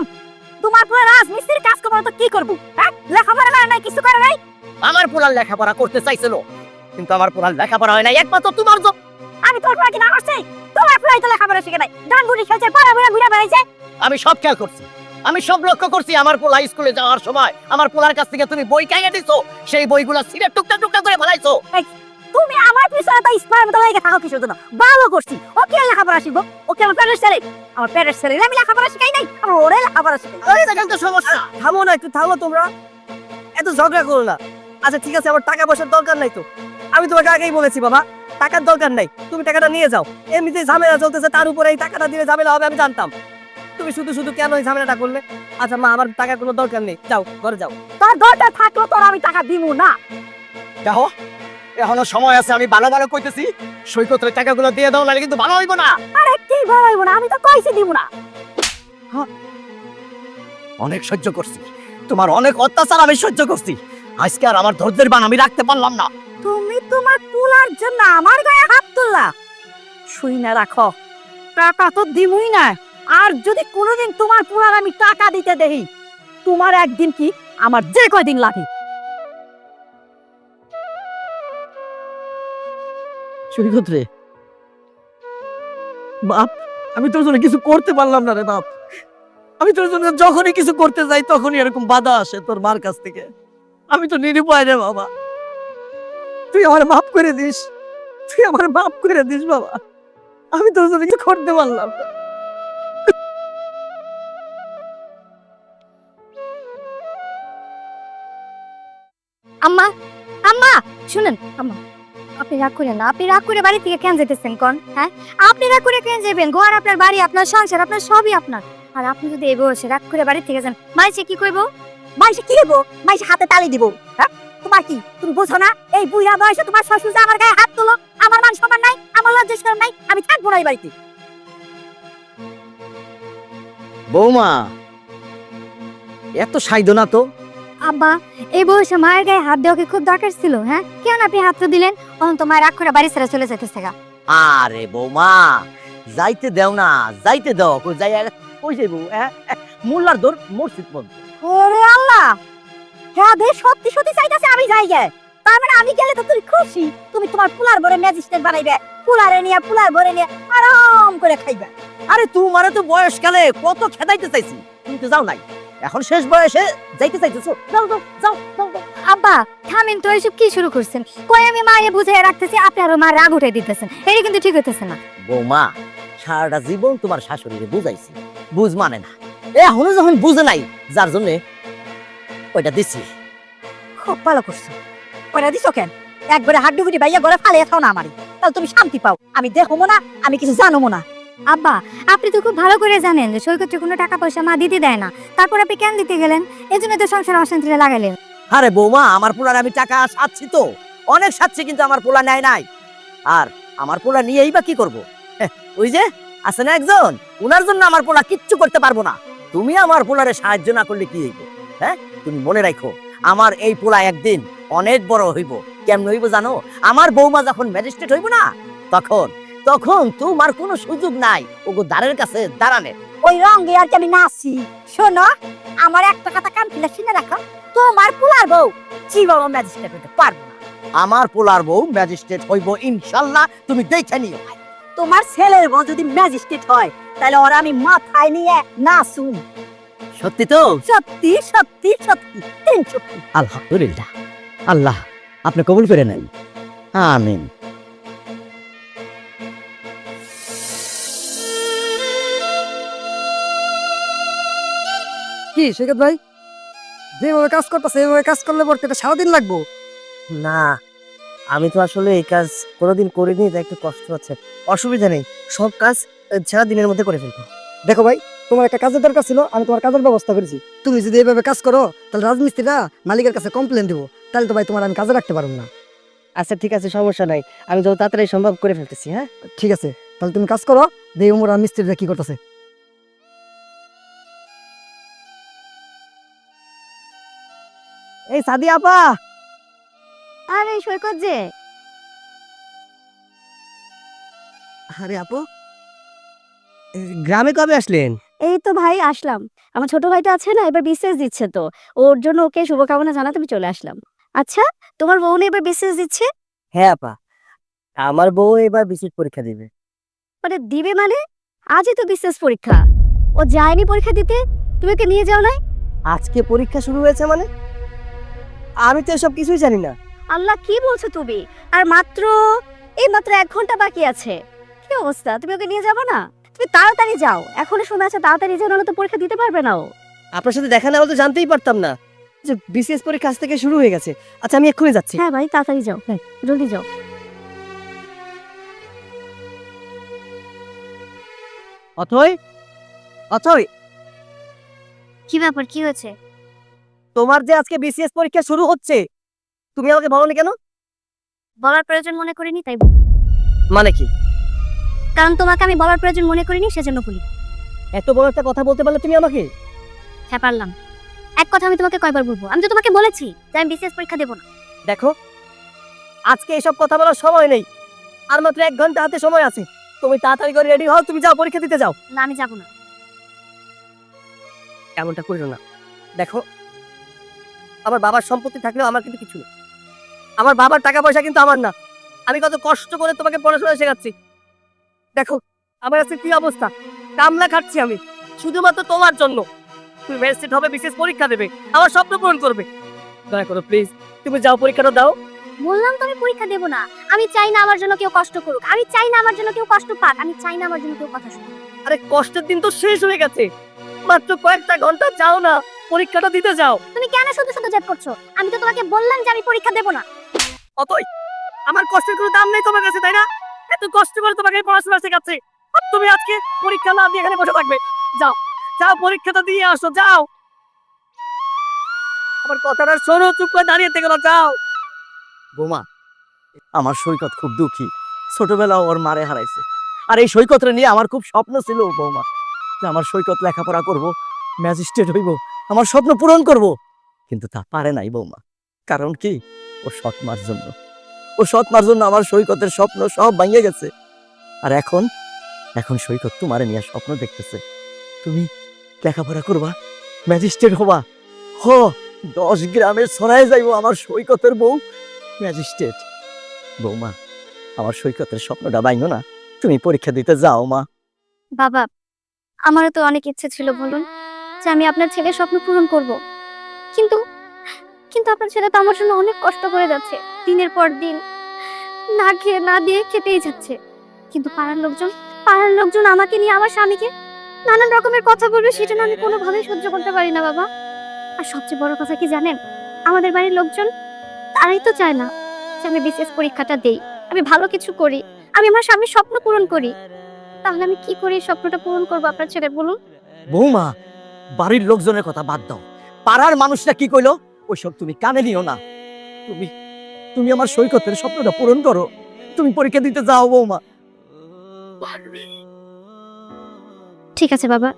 তোমার পুরো রাজমিস্ত্রির কাজ করবো তো কি করবো? হ্যাঁ, লেখাপড়া করে নাই, কিছু করে নাই। আমার পোলার লেখাপড়া করতে চাইছিল, কিন্তু আমার পোলার লেখাপড়া হয় না একমাত্র তোমার জন্য। আমি তোর পুরা কি না করছি? তোমার পুরাই তো লেখাপড়া শিখে নাই, গান গুলি খেলছে, পাড়া বুড়া ঘুরে বেড়াইছে। আমি সব খেয়াল করছি, আমি সব লক্ষ্য করছি। আমার পোলা স্কুলে যাওয়ার সময় আমার পোলার কাছ থেকে তুমি বই খাইয়ে দিছো, সেই বইগুলো ছিঁড়ে টুকটা টুকটা করে ফেলাইছো। তুমি আমার পিছনে তো স্পার মতো লাগে থাকো কিসের জন্য? ভালো করছি, ও কি লেখাপড়া শিখবো? ও কি আমার প্যারেন্টস ছেলে? আমার প্যারেন্টস ছেলে আমি লেখাপড়া শিখাই নাই, আমার ওরে লেখাপড়া শিখাই। আরে দেখেন তো সমস্যা। থামো না, একটু থামো তোমরা, এত ঝগড়া করো না। আচ্ছা ঠিক আছে, আমার টাকা পয়সার দরকার নাই তো, আমি তোমাকে আগেই বলেছি বাবা, টাকার দরকার নাই, তুমি টাকাটা নিয়ে যাও। এমনিতে ঝামেলা চলতেছে, তার উপরে এই টাকাটা দিলে ঝামেলা হবে, আমি জানতাম। তুমি শুধু শুধু কেন এই ঝামেলাটা করলে? আচ্ছা মা, আমার টাকার কোনো দরকার নেই, যাও ঘরে যাও। তোর দরকার থাকলো তোর আমি টাকা দিব না। দেখো, এখনো সময় আছে, আমি ভালো ভালো কইতেছি, সৈকতের টাকাগুলো দিয়ে দাও, নাহলে কিন্তু ভালো হইব না। আরে কি ভালো হইব না? আমি তো কইছি দিব না। অনেক সহ্য করছি, তোমার অনেক অত্যাচার আমি সহ্য করছি, আজকে আর আমার ধৈর্যের বান আমি রাখতে পারলাম না। তুমি তোমার পুলার জন্য আমার গায়ে হাত তুললা? শুই না রাখো, টাকা তো দিমুই না। আর যদি কোনোদিন তোমার পুলার আমি টাকা দিতে দেখি, তোমার একদিন কি আমার যে কয়দিন লাগে। সৈকত রে, বাপ, আমি তোর জন্য কিছু করতে পারলাম না রে বাপ। আমি তোর জন্য যখনই কিছু করতে যাই তখনই এরকম বাধা আসে তোর মার কাছ থেকে। আমি তো নিরুপায় রে বাবা, তুই আমার মাফ করে দিস, তুই আমার মাফ করে দিস বাবা। আমি তোর জন্য কিছু করতে পারলাম না। আম্মা, আম্মা শুনেন, আম্মা আপনি রাগ করেন না। আপনি রাগ করে বাড়ি থেকে কেন যেতেছেন কোন? হ্যাঁ, আপনি রাগ করে কেন যাবেন? ঘর আপনার, বাড়ি আপনার, সংসার আপনার, সবই আপনার। আর আপনি যদি এই বয়সে রাগ করে বাড়ি থেকে যান, মাইসে কি কইবো? মাইসে কি দেবো? মাইসে হাতে তালি দিব। হ্যাঁ, তোমার কি তুমি বোঝো না? এই বুড়া বয়সে তোমার শ্বশুর যে আমার গায়ে হাত তুলো, আমার মান সম্মান নাই, আমার লজ্জা শরম নাই, আমি থাকবো না এই বাড়িতে। বৌমা, এত সাইদো না তো। আব্বা, এই বয়সে মায়ের গায়ে হাত দেওয়া কি খুব দরকার ছিল? হ্যাঁ, কেন আপনি হাতটা দিলেন? অন তো মায়ের রাগ করে বাড়ি ছেড়ে চলে যেতেছে গা। আরে বৌমা, যাইতে দেও না, যাইতে দাও। কই যাই, কই যাইবো? মোল্লার দর মসজিদ বন্ধ। ওরে আল্লাহ, হ্যাঁ দে সত্যি সত্যি চাইতাছে আমি যাই গে। তার মানে আমি গেলে তো তুই খুশি, তুমি তোমার পোলার বরে ম্যাজিস্ট্রেট বানাইবে, পোলারে নিয়ে পোলার বরে নিয়ে আরাম করে খাইবে। আরে তোমারে তো বয়সকালে কত খেদাইতে চাইছি, তুমি তো যাও নাই। এখন শেষ বয়সে যাইতে চাইতেছো, যাও যাও যাও যাও যাও। আব্বা থামেন তো, এসব কি শুরু করছেন? কই আমি মায়ে বুঝাই রাখতেছি, আপনি আরো মা রাগ উঠে দিতেছেন, এটা কিন্তু ঠিক হইতেছে না। বৌমা, সারাটা জীবন তোমার শাশুড়িরে বুঝাইছি, বুঝ মানে না। এখনো যখন বুঝে নাই, যার জন্য ওইটা দিছি। খুব ভালো করছো। কইরা দিছো কেন? একবারে হাড্ডুগুটি বাইয়া ঘরে ফালিয়ে থাও না আমারই, তাহলে তুমি শান্তি পাও। আমি দেখবো না, আমি কিছু জানবো না। আব্বা আপনি তো খুব ভালো করে জানেন যে সৈকতে কোনো টাকা পয়সা মা দিতে দেয় না, তারপর আপনি কেন দিতে গেলেন? এজন্য তো সংসার অশান্তিতে লাগাইলেন। আরে বৌমা, আমার পোলার আমি টাকা সাচ্ছি তো, অনেক সাচ্ছি, কিন্তু আমার পোলা নেয় নাই। আর আমার পোলা নিয়েই বা কি করবো? ওই যে আছে না একজন, উনার জন্য আমার পোলা কিচ্ছু করতে পারবো না। তুমি আমার পোলারে সাহায্য না করলে কি হইব? হ্যাঁ, তুমি মনে রাখো, আমার এই পোলা একদিন অনেক বড় হইব। কেমন হইব জানো? আমার বৌমা যখন ম্যাজিস্ট্রেট হইব না, তখন তখন তোমার কোনো সুযোগ নাই ওগো দ্বারের কাছে দাঁড়ানে। ওই রঙে আর কি আমি নাচি। শোনো, আমার একটা কথা কান খুলে শুনে রাখো, তোমার পোলার বউ জীবন ম্যাজিস্ট্রেট হতে পারবো না। আমার পোলার বউ ম্যাজিস্ট্রেট হইব ইনশাল্লাহ, তুমি দেখে নিও। তোমার ছেলের বউ যদি ম্যাজিস্ট্রেট হয়, তাহলে ওরা আমি মাথায় নিয়ে নাচুম। সত্যি তো? সত্যি সত্যি সত্যি, সত্যি। আলহামদুলিল্লাহ, আল্লাহ আপনি কবুল করে নেন, আমিন। কি সৈকত ভাই, যেভাবে কাজ করতেছে এভাবে কাজ করলে পড়তে এটা সারাদিন লাগবো? না, আমি তো আসলে এই কাজ কোনোদিন করিনি, তাই একটু কষ্ট হচ্ছে। অসুবিধা নেই, সব কাজ সারা দিনের মধ্যে করে ফেলবো। দেখো ভাই, তোমার একটা কাজের দরকার ছিল, আমি তোমার কাজের ব্যবস্থা করেছি। তুমি যদি এইভাবে কাজ করো, তাহলে রাজমিস্ত্রিরা মালিকের কাছে কমপ্লেন দিব, তাহলে তো ভাই তোমার আমি কাজে রাখতে পারবো না। আচ্ছা ঠিক আছে, সমস্যা নাই, আমি যত তাড়াতাড়ি সম্ভব করে ফেলতেছি। হ্যাঁ ঠিক আছে, তাহলে তুমি কাজ করো, দেই উমরা মিস্ত্রিরা কি করতেছে। এই সাদি আপা। আরে সৈকত যে, আরে আপু, গ্রামে কবে আসলেন? এই তো ভাই আসলাম। আমার ছোট ভাইটা আছে না, এবার বিসিএস দিচ্ছে, তো ওর জন্য ওকে শুভকামনা জানাতে আমি চলে আসলাম। আচ্ছা, তোমার বোন এবার বিসিএস দিচ্ছে? হ্যাঁ আপা, আমার বউ এবার বিশেষ পরীক্ষা দিবে। মানে দিবে মানে? আজই তো বিসিএস পরীক্ষা, ও যায়নি পরীক্ষা দিতে, তুমি ওকে নিয়ে যাও নাই? আজকে পরীক্ষা শুরু হয়েছে মানে? আমি তো এসব কিছুই জানি না। আল্লাহ, কি বলছো তুমি? আর মাত্র 1 ঘন্টা বাকি আছে। কি অবস্থা, তুমি ওকে নিয়ে যাবো না? তুমি তাড়াতাড়ি যাও, এখনই সময় আছে, তাড়াতাড়ি যাও, নাহলে তো পরীক্ষা দিতে পারবে না ও। আপনার সাথে দেখা না হলে তো জানতেই পারতাম না যে বিসিএস পরীক্ষা আজ থেকে শুরু হয়ে গেছে। আচ্ছা আমি এক্ষুনি যাচ্ছি। হ্যাঁ ভাই, তাড়াতাড়ি যাও, হ্যাঁ জলদি যাও। অথই, অথই, কি ব্যাপার, কি হয়েছে? তোমার যে আজকে বিসিএস পরীক্ষা শুরু হচ্ছে, তুমি আমাকে বলোনি কেন? বলার প্রয়োজন মনে করিনি তাই। মানে কি? কারণ তোমাকে আমি বলার প্রয়োজন মনে করিনি, সেজন্য বলি। এত বড় একটা কথা বলতে পারলে তুমি আমাকে? হ্যাঁ পারলাম। এক কথা আমি তোমাকে কয়বার বলবো? আমি তো তোমাকে বলেছি যে আমি বিসিএস পরীক্ষা দেবো না। দেখো, আজকে এসব কথা বলার সময় নেই, আর মাত্র 1 ঘন্টা হাতে সময় আছে। তুমি তাড়াতাড়ি করে রেডি হও, তুমি যাও পরীক্ষা দিতে যাও। না, আমি যাবো না। এমনটা করিও না। দেখো, আমার বাবার সম্পত্তি থাকলেও আমার কিন্তু কিছু নেই। আমার বাবার টাকা পয়সা কিন্তু আমার না। আমি কত কষ্ট করে তোমাকে পড়াশোনা শেখাচ্ছি। দেখো আমার আজকে কি অবস্থা, কামলা খাচ্ছি আমি শুধুমাত্র তোমার জন্য। তুমি ম্যাজিস্ট্রেট হবে, বিশেষ পরীক্ষা দেবে, আমার স্বপ্ন পূরণ করবে। দয়া করো প্লিজ, তুমি যাও পরীক্ষাটা দাও। বললাম তো আমি পরীক্ষা দেবো না। আমি চাই না আমার জন্য কেউ কষ্ট করুক, আমি চাই না আমার জন্য কেউ কষ্ট পাক, আমি চাই না আমার জন্য কেউ কথা শুনুক। আরে কষ্টের দিন তো শেষ হয়ে গেছে, মাত্র কয়েকটা ঘন্টা, যাও না পরীক্ষাটা দিতে যাও। তুমি কেন শুধু শুধু জেদ করছো? আমি তো তোমাকে বললাম যে আমি পরীক্ষা দেবো না। অতই, আমার কষ্টের কোনো দাম নেই তোমার কাছে, তাই না? এত কষ্ট করে তোমাকে এই পড়াশোনা শেখাচ্ছি, আর তুমি আজকে পরীক্ষা না দিয়ে এখানে বসে থাকবে? যাও যাও, পরীক্ষাটা দিয়ে আসো, যাও। আমার কথাটা শোনো, চুপ করে দাঁড়িয়ে থেকে না, যাও। বোমা, আমার সৈকত খুব দুঃখী, ছোটবেলা ওর মারে হারাইছে। আর এই সৈকতরে নিয়ে আমার খুব স্বপ্ন ছিল বৌমা, যে আমার সৈকত লেখাপড়া করব, ম্যাজিস্ট্রেট হইব, আমার স্বপ্ন পূরণ করব। কিন্তু তা পারে নাই বৌমা। কারণ কি? ও সৎ মার জন্য, ও সৎ মার জন্য আমার সৈকতের স্বপ্ন সব ভাঙিয়ে গেছে। আর এখন এখন সৈকত তোমারে নিয়ে স্বপ্ন দেখতেছে, তুমি লেখাপড়া করবা, ম্যাজিস্ট্রেট হবা। হ, 10 গ্রামের ছড়ায় যাইব আমার সৈকতের বউ ম্যাজিস্ট্রেট। বৌমা, আমার সৈকতের স্বপ্নটা বাইনো না, তুমি পরীক্ষা দিতে যাও মা। বাবা, আমারও তো অনেক ইচ্ছে ছিল বলুন যে আমি আপনার ছেলের স্বপ্ন পূরণ করব, কিন্তু কিন্তু আপনার ছেলে তো আমার জন্য অনেক কষ্ট করে যাচ্ছে, দিনের পর দিন না খেয়ে না দিয়ে খেতেই যাচ্ছে। কিন্তু পাড়ার লোকজন আমাকে নিয়ে আমার স্বামীকে নানান রকমের কথা বলবে, সেটা না আমি কোনোভাবেই সহ্য করতে পারি না বাবা। আর সবচেয়ে বড় কথা কি জানেন, আমাদের বাড়ির লোকজন তারাই তো চায় না যে আমি বিসিএস পরীক্ষাটা দেই, আমি ভালো কিছু করি, আমি আমার স্বামীর স্বপ্ন পূরণ করি। তাহলে আমি কি করে এই স্বপ্নটা পূরণ করবো আপনার ছেলে বলুন? বৌমা, বাড়ির লোকজনের কথা বাদ দাও, পাড়ার মানুষরা কি কইলো ওইসব তুমি কানে নিও না। তুমি তুমি আমার সৈকতের স্বপ্নটা পূরণ করো, তুমি পরীক্ষা দিতে যাও বৌমা। ঠিক আছে বাবা,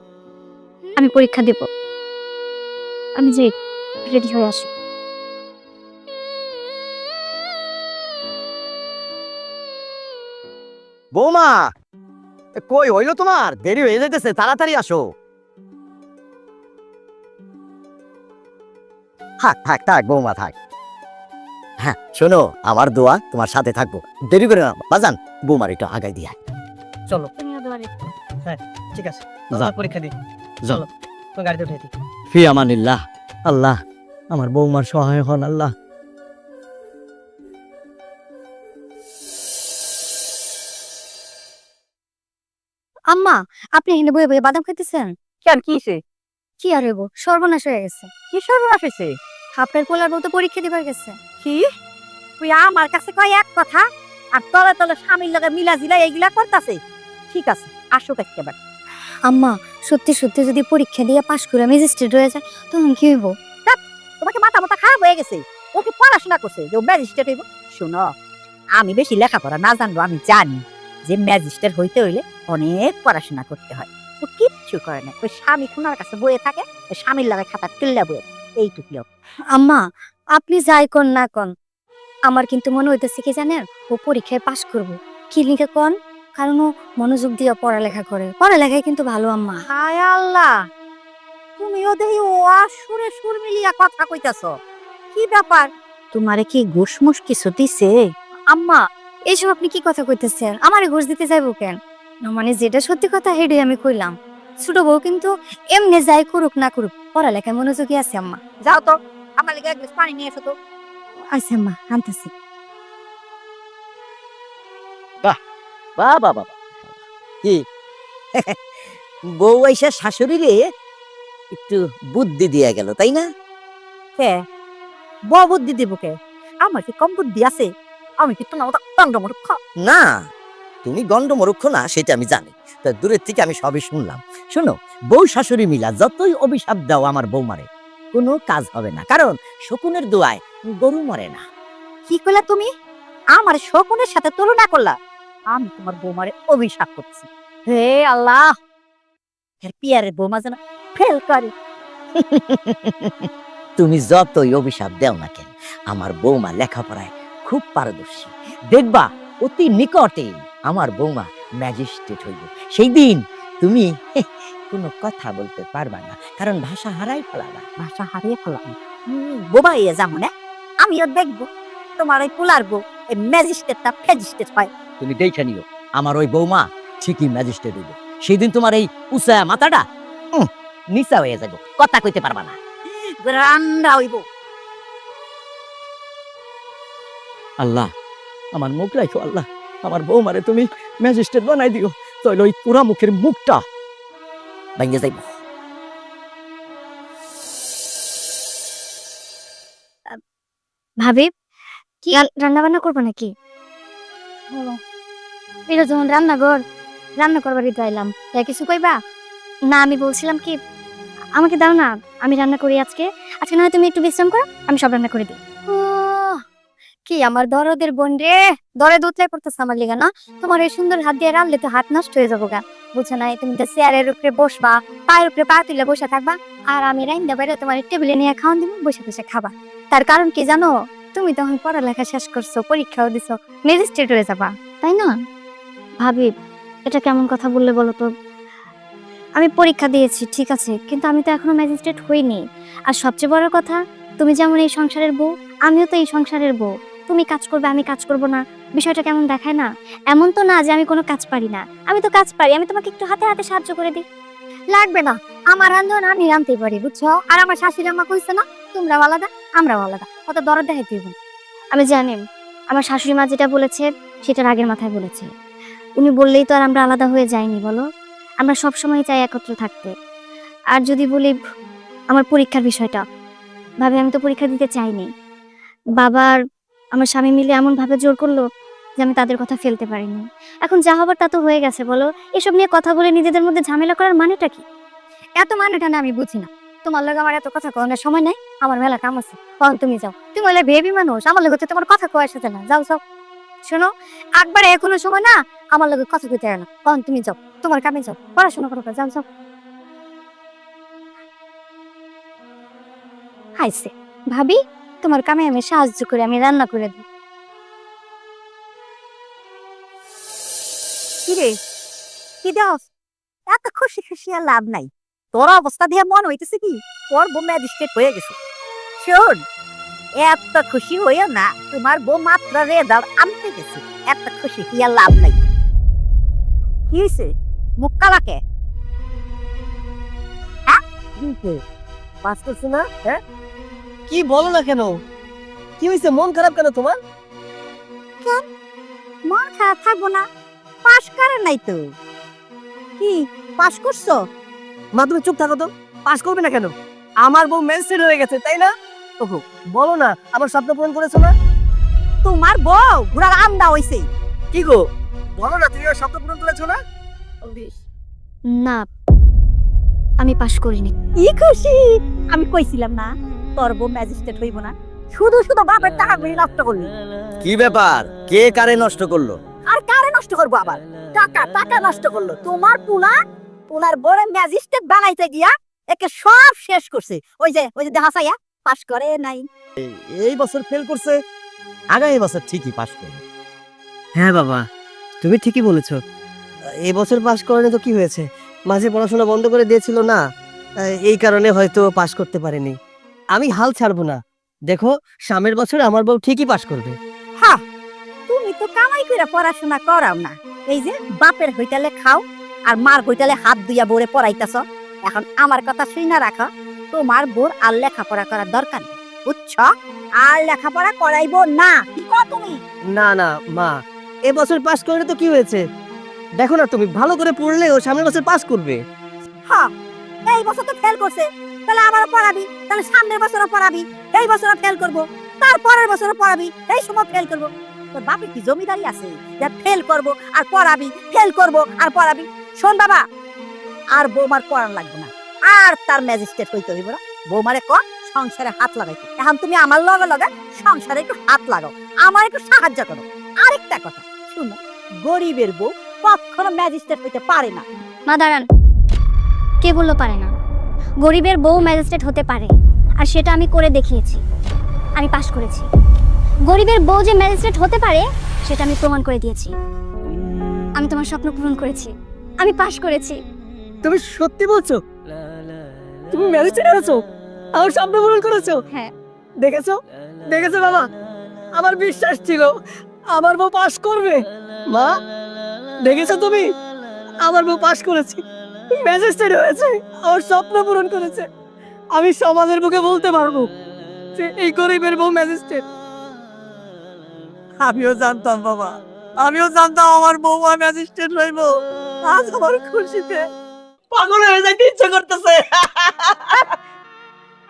আমি পরীক্ষা দেব। আমি যে রেডি হয়ে আসি। বৌমা, কই হইলো তোমার? দেরি হয়ে যাইতেছে, তাড়াতাড়ি আসো। থাক বৌমা থাক। হ্যাঁ শোনো, আমার দোয়া তোমার সাথে থাকবো, দেরি করে না বাজান, বৌমার একটু আগাই দিয়া। চলো তুমিও দোয়া রেখো। ঠিক আছে, যা। পরীক্ষা দিই। চলো। তো গাড়িতে উঠে দিই। ফি আমানিল্লাহ। আল্লাহ আমার বৌমার সহায় হন আল্লাহ। আম্মা, আপনি এখানে বয়ে বয়ে বাদাম খাইতেছেন? কেন কি হইছে? কি আর হইব, সর্বনাশ হয়ে গেছে। কি সর্বনাশ হইছে? আপনার পোলার বউ তো পরীক্ষা দিবার গেছে। কি তুই আমার কাছে কয় এক কথা, আর তলে তলে স্বামীর লগে মিলা জিলা এইগুলা করতাছে? ঠিক আছে, আসুক একেবারে। আম্মা, সত্যি সত্যি যদি পরীক্ষা দিয়ে পাশ করে ম্যাজিস্ট্রেট হয়ে যায় তখন কি হইব? তোমাকে মাথা মাথা খারাপ হয়ে গেছে? ও কি পড়াশোনা করছে যে ও ম্যাজিস্ট্রেট হইব? শোনো, আমি বেশি লেখাপড়া না জানবো, আমি জানি যে ম্যাজিস্ট্রেট হইতে হইলে অনেক পড়াশোনা করতে হয়। ও কিচ্ছু করে না, ওই স্বামী খুনার কাছে বয়ে থাকে, ওই স্বামীর লাগে খাতা টিল্লা বয়ে থাকে, এইটুকুই। আম্মা, আপনি যাই কোন না কোন, আমার কিন্তু মনে হইতেছে কি জানেন, ও পরীক্ষায় পাশ করব। কি লিখে কোন? কারণ ও মনোযোগ দিয়ে পড়ালেখা করে, পড়ালেখায় কিন্তু ভালো আম্মা। হায় আল্লাহ, তুমিও দেখি ও সুরে সুর মিলিয়া কথা কইতাছ। কি ব্যাপার, তোমারে কি ঘুষমুষ কিছু দিছে? আম্মা, এইসব আপনি কি কথা কইতেছেন? আমারে ঘুষ দিতে যাইবো কেন? না, মানে যেটা সত্যি কথা হেডে আমি কইলাম। ছোট বউ কিন্তু এমনি যাই করুক না করুক পড়ালেখায় মনোযোগী আছে আম্মা। যাও তো, আমার লেগে এক গ্লাস পানি নিয়ে এসো তো। আচ্ছা আম্মা, আনতেছি। বাবা কি বউ আইসা শাশুড়িরে একটু বুদ্ধি দিয়া গেল, তাই না? কে ব বুদ্ধি দিব কে? আমার কি কম বুদ্ধি আছে? আমি কি তোমার মতো দণ্ডমূর্খ? না, তুমি গন্ডমরক্ষ না সেটা আমি জানি, তা দূরের থেকে আমি সবই শুনলাম। শোনো, বউ শাশুড়ি মিলা যতই অভিশাপ দাও আমার বৌমারে, কোনো কাজ হবে না, কারণ শকুনের দোয়ায় গরু মরে না। কি কইলা তুমি? আমার শকুনের সাথে তুলনা করলা? আমি তোমার বৌমারে অভিশাপ করছি। হে আল্লাহ, এর পিয়ারের বৌমা যেন ফেল করে। তুমি যতই অভিশাপ দেও না কেন, আমার বৌমা লেখাপড়ায় খুব পারদর্শী। দেখবা অতি নিকটে আমার বৌমা ম্যাজিস্ট্রেট হইব। সেই দিন তুমি কোনো কথা বলতে পারবা না, কারণ ভাষা হারাই ফেলাবা। ভাষা হারিয়ে ফেলাম, বোবা ইয়ে যাবো না। আমিও দেখবো তোমার ওই পোলার বউ এই ম্যাজিস্ট্রেটটা ফেজিস্ট্রেট হয়। তুমি দেখে নিও, আমার ওই বৌমা ঠিকই ম্যাজিস্ট্রেট হইব। সেই দিন তোমার এই উঁচা মাথাটা নিচা হয়ে যাবে, কথা কইতে পারবা না। রান্না হইব। আল্লাহ, আমার মুখ রাখো আল্লাহ, আমার বৌমারে তুমি ম্যাজিস্ট্রেট বানাই দিও, তাইলে ওই পুরা মুখের মুখটা ভেঙে যাইব। ভাবি, কি রান্না বান্না করবো নাকি? এটা যখন রান্নাঘর, রান্না করবার চাইলাম, তাই কিছু কইবা? না, আমি বলছিলাম কি, আমাকে দাও না, আমি রান্না করি আজকে। আজকে না হয় তুমি একটু বিশ্রাম করো, আমি সব রান্না করে দিই। কি আমার দরদের বোন রে, দরে দুধলাই করতেছে আমার লিগা না? তোমার এই সুন্দর হাত দিয়ে রান্নলে তো হাত নষ্ট হয়ে যাবো গা, বুঝছো নাই? তুমি তো চেয়ারের উপরে বসবা, পায়ের উপরে পা তুলে বসে থাকবা, আর আমি রাইন্দা বাইরে তোমার টেবিলে নিয়ে খাওয়ান দিব, বসে বসে খাবা। তার কারণ কি জানো? তুমি তখন পড়ালেখা শেষ করছো, পরীক্ষাও দিছো, ম্যাজিস্ট্রেট হয়ে যাবা, তাই না? ভাবি, এটা কেমন কথা বললে বলো তো? আমি পরীক্ষা দিয়েছি ঠিক আছে, কিন্তু আমি তো এখনো ম্যাজিস্ট্রেট হইনি। আর সবচেয়ে বড় কথা, তুমি যেমন এই সংসারের বউ, আমিও তো এই সংসারের বউ। তুমি কাজ করবে, আমি কাজ করব না, বিষয়টা কেমন দেখায় না? এমন তো না যে আমি কোনো কাজ পারি না, আমি তো কাজ পারি। আমি তোমাকে একটু হাতে হাতে সাহায্য করে দিই। লাগবে না, আমার রান্ধন আমি রাঁধতে পারি, বুঝছো? আর আমার শাশুড়ি আম্মা কইছে না, তোমরা আলাদা আমরাও আলাদা, কত দরদ দেখাইতে হইব না। আমি জানি আমার শাশুড়ি মা যেটা বলেছে সেটা রাগের মাথায় বলেছে। উনি বললেই তো আর আমরা আলাদা হয়ে যাইনি, বলো? আমরা সব সময় চাই একত্র থাকতে। আর যদি বলি আমার পরীক্ষার বিষয়টা, ভাবে আমি তো পরীক্ষা দিতে চাইনি। বাবার আমার স্বামী মিলে এমন ভাবে জোর করলো যে আমি তাদের কথা ফেলতে পারিনি। এখন যা হবার তা তো হয়ে গেছে, বলো? এসব নিয়ে কথা বলে নিজেদের মধ্যে ঝামেলা করার মানেটা কি? এত মানেটা না আমি বুঝি না। তোমার লগে আমার এত কথা কওয়ার সময় নাই, আমার মেলা কাম আছে। কখন তুমি যাও, তুমি হলে বেবি মানুষ, আমার লগে তো তোমার কথা কওয়ার সাথে না। যাও যাও, শোনো, একবারে এখনো সময় না, আমার লগে কথা কইতে হয় না। কখন তুমি যাও, তোমার কামে যাও, পড়াশোনা করো, যাও যাও। হাইছে ভাবি, তোমার কামে আমি সাহায্য করে আমি রান্না করে দিই। কিরে, কি দেখ, এত খুশি খুশি আর লাভ নাই। তোর অবস্থা দিয়ে মন হইতেছে কি তোর বউ ম্যাজিস্ট্রেট হয়ে গেছে। শোন, এত খুশি হইও না, তোমার বউ মাত্র রেজাল্ট আনতে গেছে। এত খুশি কি আর লাভ নাই। কি হয়েছে, মুখ কালাকে? পাস করছো না? হ্যাঁ, কি বলো না কেন? কি হয়েছে, মন খারাপ কেন তোমার? মন খারাপ থাকবো না, পাশ করে নাই তো। কি পাশ করছো? মা তুমি চুপ থাকো তো, পাস করবে না কেন? আমার বউ ম্যাজিস্ট্রেট হয়ে গেছে, তাই না? ওহো, বলো না, আমার স্বপ্ন পূরণ করেছো না? তোমার বউ ঘোড়ার আমদা হইছে। কি গো, বলো না, তুমি আমার স্বপ্ন পূরণ করেছো না? না, আমি পাশ করিনি। কি খুশি! আমি কইছিলাম না তোর বউ ম্যাজিস্ট্রেট হইব না, শুধু শুধু বাপের টাকা গুলি নষ্ট করলি। কি ব্যাপার, কে কারে নষ্ট করলো? আর কারে নষ্ট করবো আবার? টাকা টাকা নষ্ট করলো তোমার পুলা। পুলার বড় ম্যাজিস্ট্রেট বানাইতে গিয়া একে সব শেষ করছে। ওই যে দেখা চাইয়া পাস করে নাই। এই বছর ফেল করছে, আগামী বছর ঠিকই পাস করবে। হ্যাঁ বাবা, তুমি ঠিকই বলেছো। এই বছর পাস করেনি তো কি হয়েছে, মাঝে পড়াশোনা বন্ধ করে দিয়েছিল না, এই কারণে হয়তো পাস করতে পারেনি। আমি হাল ছাড়বো না, দেখো সামনের বছর আমার বউ ঠিকই পাস করবে। হ্যাঁ, তুমি তো কামাই করে পড়াশোনা করাও না, এই যে বাপের হইতালে খাও আর মার হইতালে হাত দুইয়া বোরে পড়াইতাছ। এখন আমার কথা শুই না রাখো, তোমার বোর আর লেখাপড়া করার দরকার নেই, বুঝছ? আর লেখাপড়া করাইবো না। কি কও তুমি? না না মা, এবছর পাস করলে তো কি হয়েছে, দেখো না তুমি ভালো করে পড়লে ও সামনের বছর পাস করবে। হ্যাঁ, এই বছর তো ফেল করছে, তাহলে আবারও পড়াবি, তাহলে সামনের বছরও পড়াবি। এই বছরও ফেল করবো, তারপরের বছরও পড়াবি, এই সময় ফেল করবো। তোর বাপের কি জমিদারি আছে যে ফেল করবো আর পড়াবি, ফেল করবো আর পড়াবি? শোন বাবা, আর বৌমার পড়ান লাগবে না, আর তার ম্যাজিস্ট্রেট হইতে হইব না। বৌমারে ক সংসারে হাত লাগাইতে। এখন তুমি আমার লগে লগে সংসারে একটু হাত লাগাও, আমার একটু সাহায্য করো। আরেকটা কথা শুনো, গরিবের বউ কখনো ম্যাজিস্ট্রেট হইতে পারে না। মা দাঁড়ান, কে বললো পারে না? গরিবের বউ ম্যাজিস্ট্রেট হতে পারে, আর সেটা আমি করে দেখিয়েছি। আমি পাশ করেছি। গরিবের বউ যে ম্যাজিস্ট্রেট হতে পারে সেটা আমি প্রমাণ করে দিয়েছি। আমি তোমার স্বপ্ন পূরণ করেছি, আমি পাশ করেছি। তুমি সত্যি বলছো? তুমি ম্যাজিস্ট্রেট হয়েছো, আমার স্বপ্ন পূরণ করেছো? হ্যাঁ। দেখেছো, দেখেছো বাবা, আমার বিশ্বাস ছিল আমার বউ পাস করবে। মা, দেখেছো তুমি, আমার বউ পাস করেছে, ম্যাজিস্ট্রেট হয়েছে, আমার স্বপ্ন পূরণ করেছে। আমি সমাজের বুকে বলতে পারবো যে এই গরিবের বউ ম্যাজিস্ট্রেট। আমিও জানতাম বাবা, আমিও জানতাম আমার বউমা ম্যাজিস্ট্রেট হইব। আজ আমার খুশিতে পাগল হয়ে যাইতে ইচ্ছে করতেছে।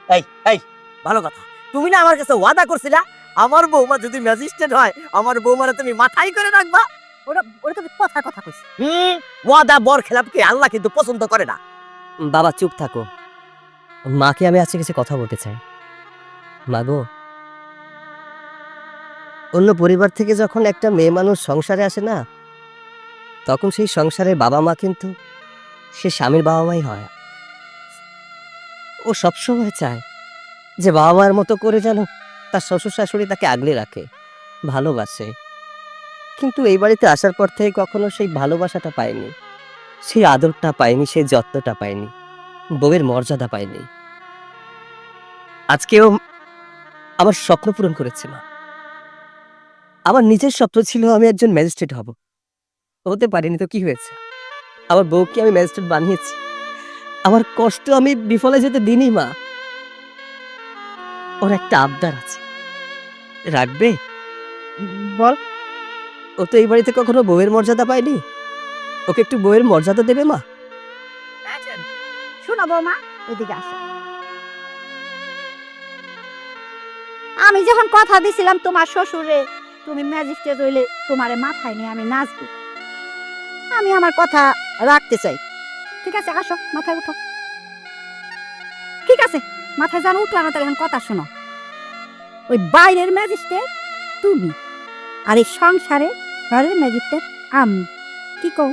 এই এই ভালো কথা, তুমি না আমার কাছে ওয়াদা করছিলা আমার বউমা যদি ম্যাজিস্ট্রেট হয় আমার বউমারে তুমি মাথায় করে রাখবা। ওটা ওটা তুমি কথা কথা কইছি। ওয়াদা বর খেলাপকে আল্লাহ কিন্তু পছন্দ করে না। বাবা চুপ থাকো, মাকে আমি আজকে কিছু কথা বলতে চাই। মা গো, অন্য পরিবার থেকে যখন একটা মেয়ে মানুষ সংসারে আসে না, তখন সেই সংসারের বাবা মা কিন্তু সে স্বামীর বাবা মাই হয়। ও সবসময় চায় যে বাবা মায়ের মতো করে যেন তার শ্বশুর শাশুড়ি তাকে আগলে রাখে, ভালোবাসে। কিন্তু এই বাড়িতে আসার পর থেকে কখনো সেই ভালোবাসাটা পায়নি, সেই আদরটা পায়নি, সেই যত্নটা পায়নি, বউয়ের মর্যাদা পায়নি। আজকেও আমার স্বপ্ন পূরণ করেছে মা। আমার নিজের স্বপ্ন ছিল আমি একজন ম্যাজিস্ট্রেট হব, হতে পারিনি তো কি হয়েছে? আমার বউকে আমি ম্যাজিস্ট্রেট বানিয়েছি, আমার কষ্ট আমি বিফলে যেতে দিইনি মা। ওর একটা আবদার আছে, রাখবে? বল। ও তো এই বাড়িতে কখনো বউয়ের মর্যাদা পায়নি, ওকে একটু বউয়ের মর্যাদা দেবে মা? শোনো বৌমা, এদিকে আসো। আমি যখন কথা দিছিলাম তোমার শ্বশুরে তুমি ম্যাজিস্ট্রেট হইলে তোমারে মাথায় নিয়ে আমি নাচবো, আমি আমার কথা রাখতে চাই। ঠিক আছে, আসো, মাথায় উঠো। ঠিক আছে, মাথায় যান, উঠো। আমার এখন কথা শোনো। ওই বাইরের ম্যাজিস্ট্রেট তুমি, আর এই সংসারে ঘরের ম্যাজিস্ট্রেট আমি। কি কও?